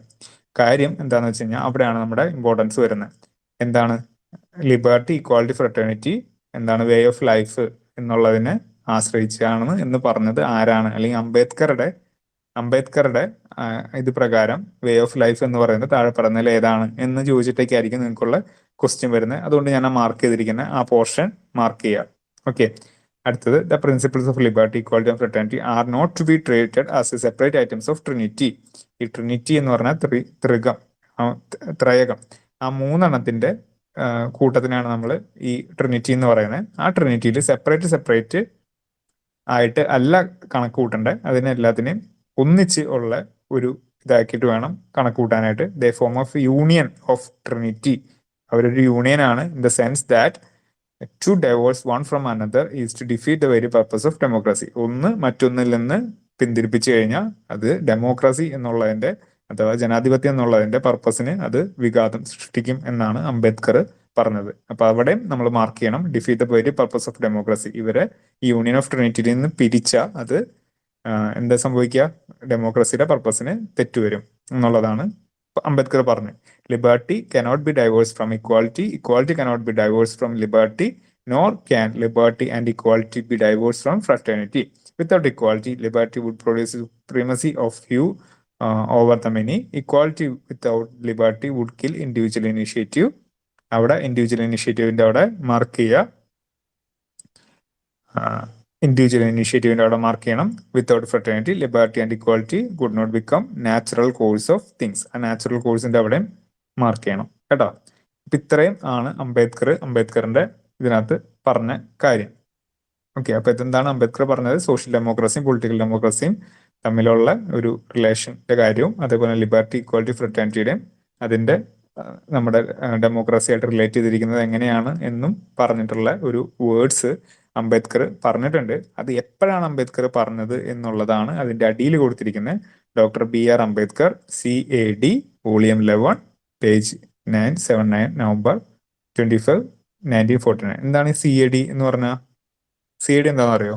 കാര്യം എന്താണെന്ന് വെച്ച് കഴിഞ്ഞാൽ അവിടെയാണ് നമ്മുടെ ഇമ്പോർട്ടൻസ് വരുന്നത്. എന്താണ് ലിബർട്ടി, ഇക്വാളിറ്റി, ഫ്രട്ടേണിറ്റി, എന്താണ് വേ ഓഫ് ലൈഫ് എന്നുള്ളതിനെ ആശ്രയിച്ചാണ് എന്ന് പറഞ്ഞത് ആരാണ്? അല്ലെങ്കിൽ അംബേദ്കറുടെ ഇത് പ്രകാരം വേ ഓഫ് ലൈഫ് എന്ന് പറയുന്നത് താഴെ പറയുന്നതിൽ ഏതാണ് എന്ന് ചോദിച്ചിട്ടേക്കായിരിക്കും നിങ്ങൾക്കുള്ള ക്വസ്റ്റ്യൻ വരുന്നത്. അതുകൊണ്ട് ഞാൻ മാർക്ക് ചെയ്തിരിക്കുന്ന ആ പോർഷൻ മാർക്ക് ചെയ്യുക. ഓക്കെ, അടുത്തത് the principles of liberty, equality and fraternity are not to be treated as a separate items of trinity. ഈ ട്രിനിറ്റി എന്ന് പറഞ്ഞാൽ ത്രയകം, ആ മൂന്നെണ്ണത്തിന്റെ കൂട്ടത്തിനാണ് നമ്മൾ ഈ ട്രിനിറ്റി എന്ന് പറയുന്നത്. ആ ട്രിനിറ്റിയിൽ സെപ്പറേറ്റ് ആയിട്ട് അല്ല കണക്ക് കൂട്ടേണ്ടത്, അതിനെല്ലാത്തിനെയും ഒന്നിച്ച് ഉള്ള ഒരു ഇതാക്കിയിട്ട് വേണം കണക്ക് കൂട്ടാനായിട്ട്. The form of union of trinity, അവരൊരു യൂണിയൻ ആണ് in the sense that to divorce one from another is to defeat the very purpose of democracy. ഒന്ന് മറ്റൊന്നിൽ നിന്ന് പിന്തിരിപ്പിച്ചു കഴിഞ്ഞാൽ അത് ഡെമോക്രസി എന്നുള്ളതിന്റെ അഥവാ ജനാധിപത്യം എന്നുള്ളതിന്റെ പർപ്പസിന് അത് വിഘാതം സൃഷ്ടിക്കും എന്നാണ് അംബേദ്കർ പറഞ്ഞത്. അപ്പൊ അവിടെ നമ്മൾ മാർക്ക് ചെയ്യണം defeat the very purpose of democracy. ഇവരെ ഈ യൂണിയൻ ഓഫ് ട്രിനിറ്റിയിൽ നിന്ന് പിരിച്ച അത് എന്താ സംഭവിക്കുക? ഡെമോക്രസിയുടെ പർപ്പസിന് തെറ്റുവരും എന്നുള്ളതാണ് അംബേദ്കർ പറഞ്ഞു. Liberty cannot be divorce from equality, equality cannot be divorce from liberty, nor can liberty and equality be divorced from fraternity. Without equality, liberty would produce supremacy of few over the many. Equality without liberty would kill individual initiative. അവിടെ individual ഇനിഷ്യേറ്റീവിന്റെ അവിടെ mark ചെയ്യുക. Individual ഇനിഷ്യേറ്റീവിന്റെ അവിടെ mark ചെയ്യണം. Without fraternity, liberty and equality would not become natural course of things. ആ natural കോഴ്സിന്റെ അവിടെ മാർക്ക് ചെയ്യണം കേട്ടോ. അപ്പൊ ഇത്രയും ആണ് അംബേദ്കറിന്റെ ഇതിനകത്ത് പറഞ്ഞ കാര്യം. ഓക്കെ, അപ്പൊ ഇതെന്താണ് അംബേദ്കർ പറഞ്ഞത്? സോഷ്യൽ ഡെമോക്രസിയും പൊളിറ്റിക്കൽ ഡെമോക്രസിയും തമ്മിലുള്ള ഒരു റിലേഷന്റെ കാര്യവും അതേപോലെ ലിബർട്ടി, ഇക്വാലിറ്റി, ഫ്രട്ടേണിറ്റിയുടെയും അതിന്റെ നമ്മുടെ ഡെമോക്രസി ആയിട്ട് റിലേറ്റ് ചെയ്തിരിക്കുന്നത് എങ്ങനെയാണ് എന്നും പറഞ്ഞിട്ടുള്ള ഒരു വേർഡ്സ് അംബേദ്കർ പറഞ്ഞിട്ടുണ്ട്. അത് എപ്പോഴാണ് അംബേദ്കർ പറഞ്ഞത് എന്നുള്ളതാണ് അതിന്റെ അടിയിൽ കൊടുത്തിരിക്കുന്നത്. Doctor BR Ambedkar, CAD, volume 11, page 979, November 25, 1949. എന്താണ് ഈ CAD എന്ന് പറഞ്ഞാൽ? CAD എന്താണെന്ന് അറിയോ?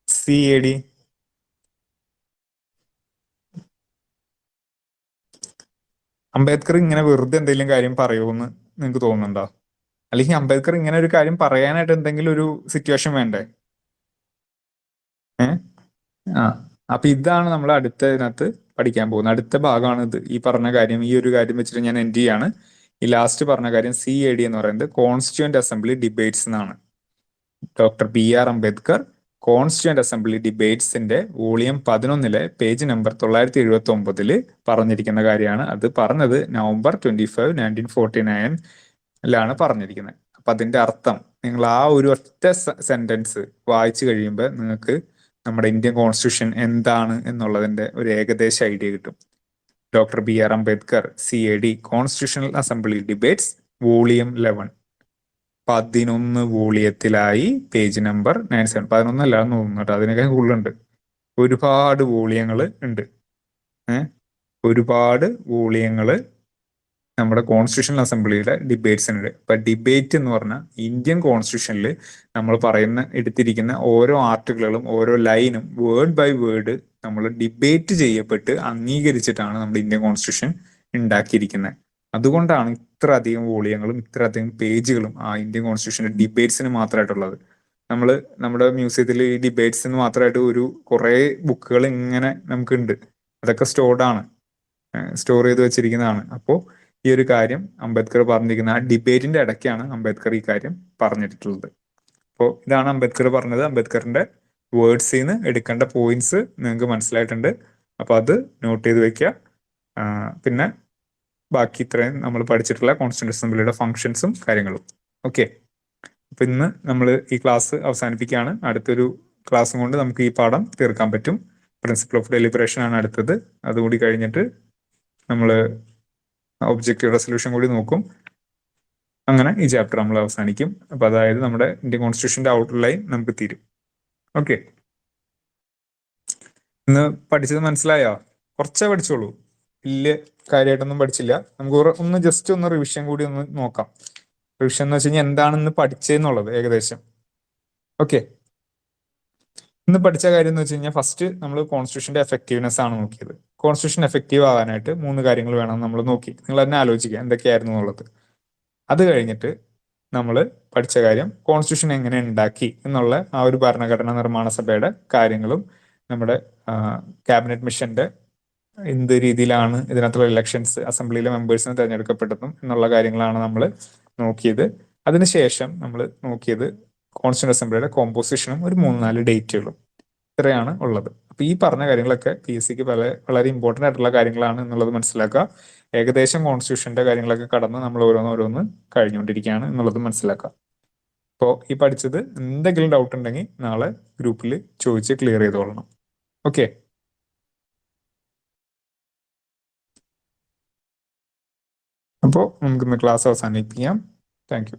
CAD അംബേദ്കർ ഇങ്ങനെ വെറുതെ എന്തെങ്കിലും കാര്യം പറയുമെന്ന് നിങ്ങൾക്ക് തോന്നുന്നുണ്ടോ? അല്ലെങ്കിൽ അംബേദ്കർ ഇങ്ങനെ ഒരു കാര്യം പറയാനായിട്ട് എന്തെങ്കിലും ഒരു സിറ്റുവേഷൻ വേണ്ടേ? ഏഹ് ആ അപ്പൊ ഇതാണ് നമ്മൾ അടുത്തതിനകത്ത് പഠിക്കാൻ പോകുന്നത്. അടുത്ത ഭാഗമാണ് ഇത്. ഈ പറഞ്ഞ കാര്യം, ഈ ഒരു കാര്യം വെച്ചിട്ട് ഞാൻ എൻഡ് ചെയ്യാണ്. ഈ ലാസ്റ്റ് പറഞ്ഞ കാര്യം CAD എന്ന് പറയുന്നത് കോൺസ്റ്റിറ്റ്യൂന്റ് അസംബ്ലി ഡിബേറ്റ്സ് എന്നാണ്. Doctor BR Ambedkar constituent assembly ഡിബേറ്റ്സിന്റെ വോളിയം 11 പേജ് നമ്പർ 979 പറഞ്ഞിരിക്കുന്ന കാര്യമാണ്. അത് പറഞ്ഞത് November 25, 1949 പറഞ്ഞിരിക്കുന്നത്. അപ്പൊ അതിന്റെ അർത്ഥം നിങ്ങൾ ആ ഒരു ഒറ്റ സെന്റൻസ് വായിച്ചു കഴിയുമ്പോൾ നിങ്ങൾക്ക് നമ്മുടെ ഇന്ത്യൻ കോൺസ്റ്റിറ്റ്യൂഷൻ എന്താണ് എന്നുള്ളതിന്റെ ഒരു ഏകദേശ ഐഡിയ കിട്ടും. Doctor BR Ambedkar CAD constitutional assembly debates volume 11 11 വോളിയത്തിലായി പേജ് നമ്പർ 97. 11 തോന്നുന്നു കേട്ടോ, അതിനൊക്കെ കൂടുതലുണ്ട്. ഒരുപാട് വോളിയങ്ങൾ ഉണ്ട്. ഒരുപാട് വോളിയങ്ങള് നമ്മുടെ കോൺസ്റ്റിറ്റ്യൂഷണൽ അസംബ്ലിയുടെ ഡിബേറ്റ്സിനുണ്ട്. ഇപ്പൊ ഡിബേറ്റ് എന്ന് പറഞ്ഞാൽ ഇന്ത്യൻ കോൺസ്റ്റിറ്റ്യൂഷനിൽ നമ്മൾ എടുത്തിരിക്കുന്ന ഓരോ ആർട്ടിക്കിളുകളും ഓരോ ലൈനും വേർഡ് ബൈ വേർഡ് നമ്മൾ ഡിബേറ്റ് ചെയ്യപ്പെട്ട് അംഗീകരിച്ചിട്ടാണ് നമ്മുടെ ഇന്ത്യൻ കോൺസ്റ്റിറ്റ്യൂഷൻ ഉണ്ടാക്കിയിരിക്കുന്നത്. അതുകൊണ്ടാണ് ഇത്ര അധികം വോളിയങ്ങളും ഇത്ര അധികം പേജുകളും ആ ഇന്ത്യൻ കോൺസ്റ്റിറ്റ്യൂഷന്റെ ഡിബേറ്റ്സിന് മാത്രമായിട്ടുള്ളത്. നമ്മൾ നമ്മുടെ മ്യൂസിയത്തിൽ ഈ ഡിബേറ്റ്സിന് മാത്രമായിട്ട് ഒരു കുറേ ബുക്കുകൾ ഇങ്ങനെ നമുക്കുണ്ട്. അതൊക്കെ സ്റ്റോർ ചെയ്ത് വെച്ചിരിക്കുന്നതാണ്. അപ്പോൾ ഈ ഒരു കാര്യം അംബേദ്കർ പറഞ്ഞിരിക്കുന്ന ആ ഡിബേറ്റിന്റെ ഇടയ്ക്കാണ് അംബേദ്കർ ഈ കാര്യം പറഞ്ഞിട്ടുള്ളത്. അപ്പോൾ ഇതാണ് അംബേദ്കർ പറഞ്ഞത്. അംബേദ്കറിന്റെ വേർഡ്സിൽ നിന്ന് എടുക്കേണ്ട പോയിന്റ്സ് നിങ്ങൾക്ക് മനസ്സിലായിട്ടുണ്ട്. അപ്പൊ അത് നോട്ട് ചെയ്ത് വെക്കുക. പിന്നെ ബാക്കി ഇത്രയും നമ്മൾ പഠിച്ചിട്ടുള്ള കോൺസ്റ്റിറ്റ്യൂന്റ് അസംബ്ലിയുടെ ഫംഗ്ഷൻസും കാര്യങ്ങളും. ഓക്കെ, അപ്പൊ ഇന്ന് നമ്മൾ ഈ ക്ലാസ് അവസാനിപ്പിക്കുകയാണ്. അടുത്തൊരു ക്ലാസ്സും കൊണ്ട് നമുക്ക് ഈ പാഠം തീർക്കാൻ പറ്റും. പ്രിൻസിപ്പിൾ ഓഫ് ഡെലിബറേഷൻ ആണ് അടുത്തത്. അതുകൂടി കഴിഞ്ഞിട്ട് നമ്മൾ ഒബ്ജക്റ്റീവ് റെസൊല്യൂഷൻ കൂടി നോക്കും. അങ്ങനെ ഈ ചാപ്റ്റർ നമ്മൾ അവസാനിക്കും. അപ്പൊ അതായത് നമ്മുടെ ഇന്ത്യൻ കോൺസ്റ്റിറ്റ്യൂഷന്റെ ഔട്ട്ലൈൻ നമുക്ക് തീരും. ഓക്കെ, ഇന്ന് പഠിച്ചത് മനസ്സിലായോ? കുറച്ചേ പഠിച്ചോളൂ, വലിയ കാര്യമായിട്ടൊന്നും പഠിച്ചില്ല. നമുക്ക് ഒന്ന് ജസ്റ്റ് ഒന്ന് റിവിഷൻ കൂടി ഒന്ന് നോക്കാം. റിവിഷൻ എന്ന് വെച്ച് കഴിഞ്ഞാൽ എന്താണെന്ന് പഠിച്ചെന്നുള്ളത് ഏകദേശം. ഓക്കെ, ഇന്ന് പഠിച്ച കാര്യം എന്ന് വെച്ച് കഴിഞ്ഞാൽ ഫസ്റ്റ് നമ്മൾ കോൺസ്റ്റിറ്റ്യൂഷന്റെ എഫക്റ്റീവ്നെസ് ആണ് നോക്കിയത്. കോൺസ്റ്റിറ്റ്യൂഷൻ എഫക്റ്റീവ് ആകാനായിട്ട് 3 കാര്യങ്ങൾ വേണം നമ്മൾ നോക്കി. നിങ്ങൾ തന്നെ ആലോചിക്കുക എന്തൊക്കെയായിരുന്നു എന്നുള്ളത്. അത് കഴിഞ്ഞിട്ട് നമ്മൾ പഠിച്ച കാര്യം കോൺസ്റ്റിറ്റ്യൂഷൻ എങ്ങനെ ഉണ്ടാക്കി എന്നുള്ള ആ ഒരു ഭരണഘടനാ നിർമ്മാണ സഭയുടെ കാര്യങ്ങളും നമ്മുടെ ക്യാബിനറ്റ് മിഷന്റെ എന്ത് രീതിയിലാണ് ഇതിനകത്തുള്ള ഇലക്ഷൻസ് അസംബ്ലിയിലെ മെമ്പേഴ്സിനെ തിരഞ്ഞെടുക്കപ്പെട്ടതും എന്നുള്ള കാര്യങ്ങളാണ് നമ്മൾ നോക്കിയത്. അതിനുശേഷം നമ്മൾ നോക്കിയത് കോൺസ്റ്റിറ്റ്യൂന്റ് അസംബ്ലിയുടെ കോമ്പോസിഷനും ഒരു 3-4 ഡേറ്റുകളും. ഇത്രയാണ് ഉള്ളത്. അപ്പൊ ഈ പറഞ്ഞ കാര്യങ്ങളൊക്കെ PSCക്ക് വളരെ ഇമ്പോർട്ടന്റ് ആയിട്ടുള്ള കാര്യങ്ങളാണ് എന്നുള്ളത് മനസ്സിലാക്കുക. ഏകദേശം കോൺസ്റ്റിറ്റ്യൂഷന്റെ കാര്യങ്ങളൊക്കെ കടന്ന് നമ്മൾ ഓരോന്ന് കഴിഞ്ഞുകൊണ്ടിരിക്കുകയാണ് എന്നുള്ളത് മനസ്സിലാക്കുക. അപ്പോൾ ഈ പഠിച്ചത് എന്തെങ്കിലും ഡൗട്ട് ഉണ്ടെങ്കിൽ നാളെ ഗ്രൂപ്പിൽ ചോദിച്ച് ക്ലിയർ ചെയ്തോളണം. ഓക്കെ, അപ്പോൾ നമുക്കിന്ന് ക്ലാസ് അവസാനിപ്പിക്കാം. Thank you.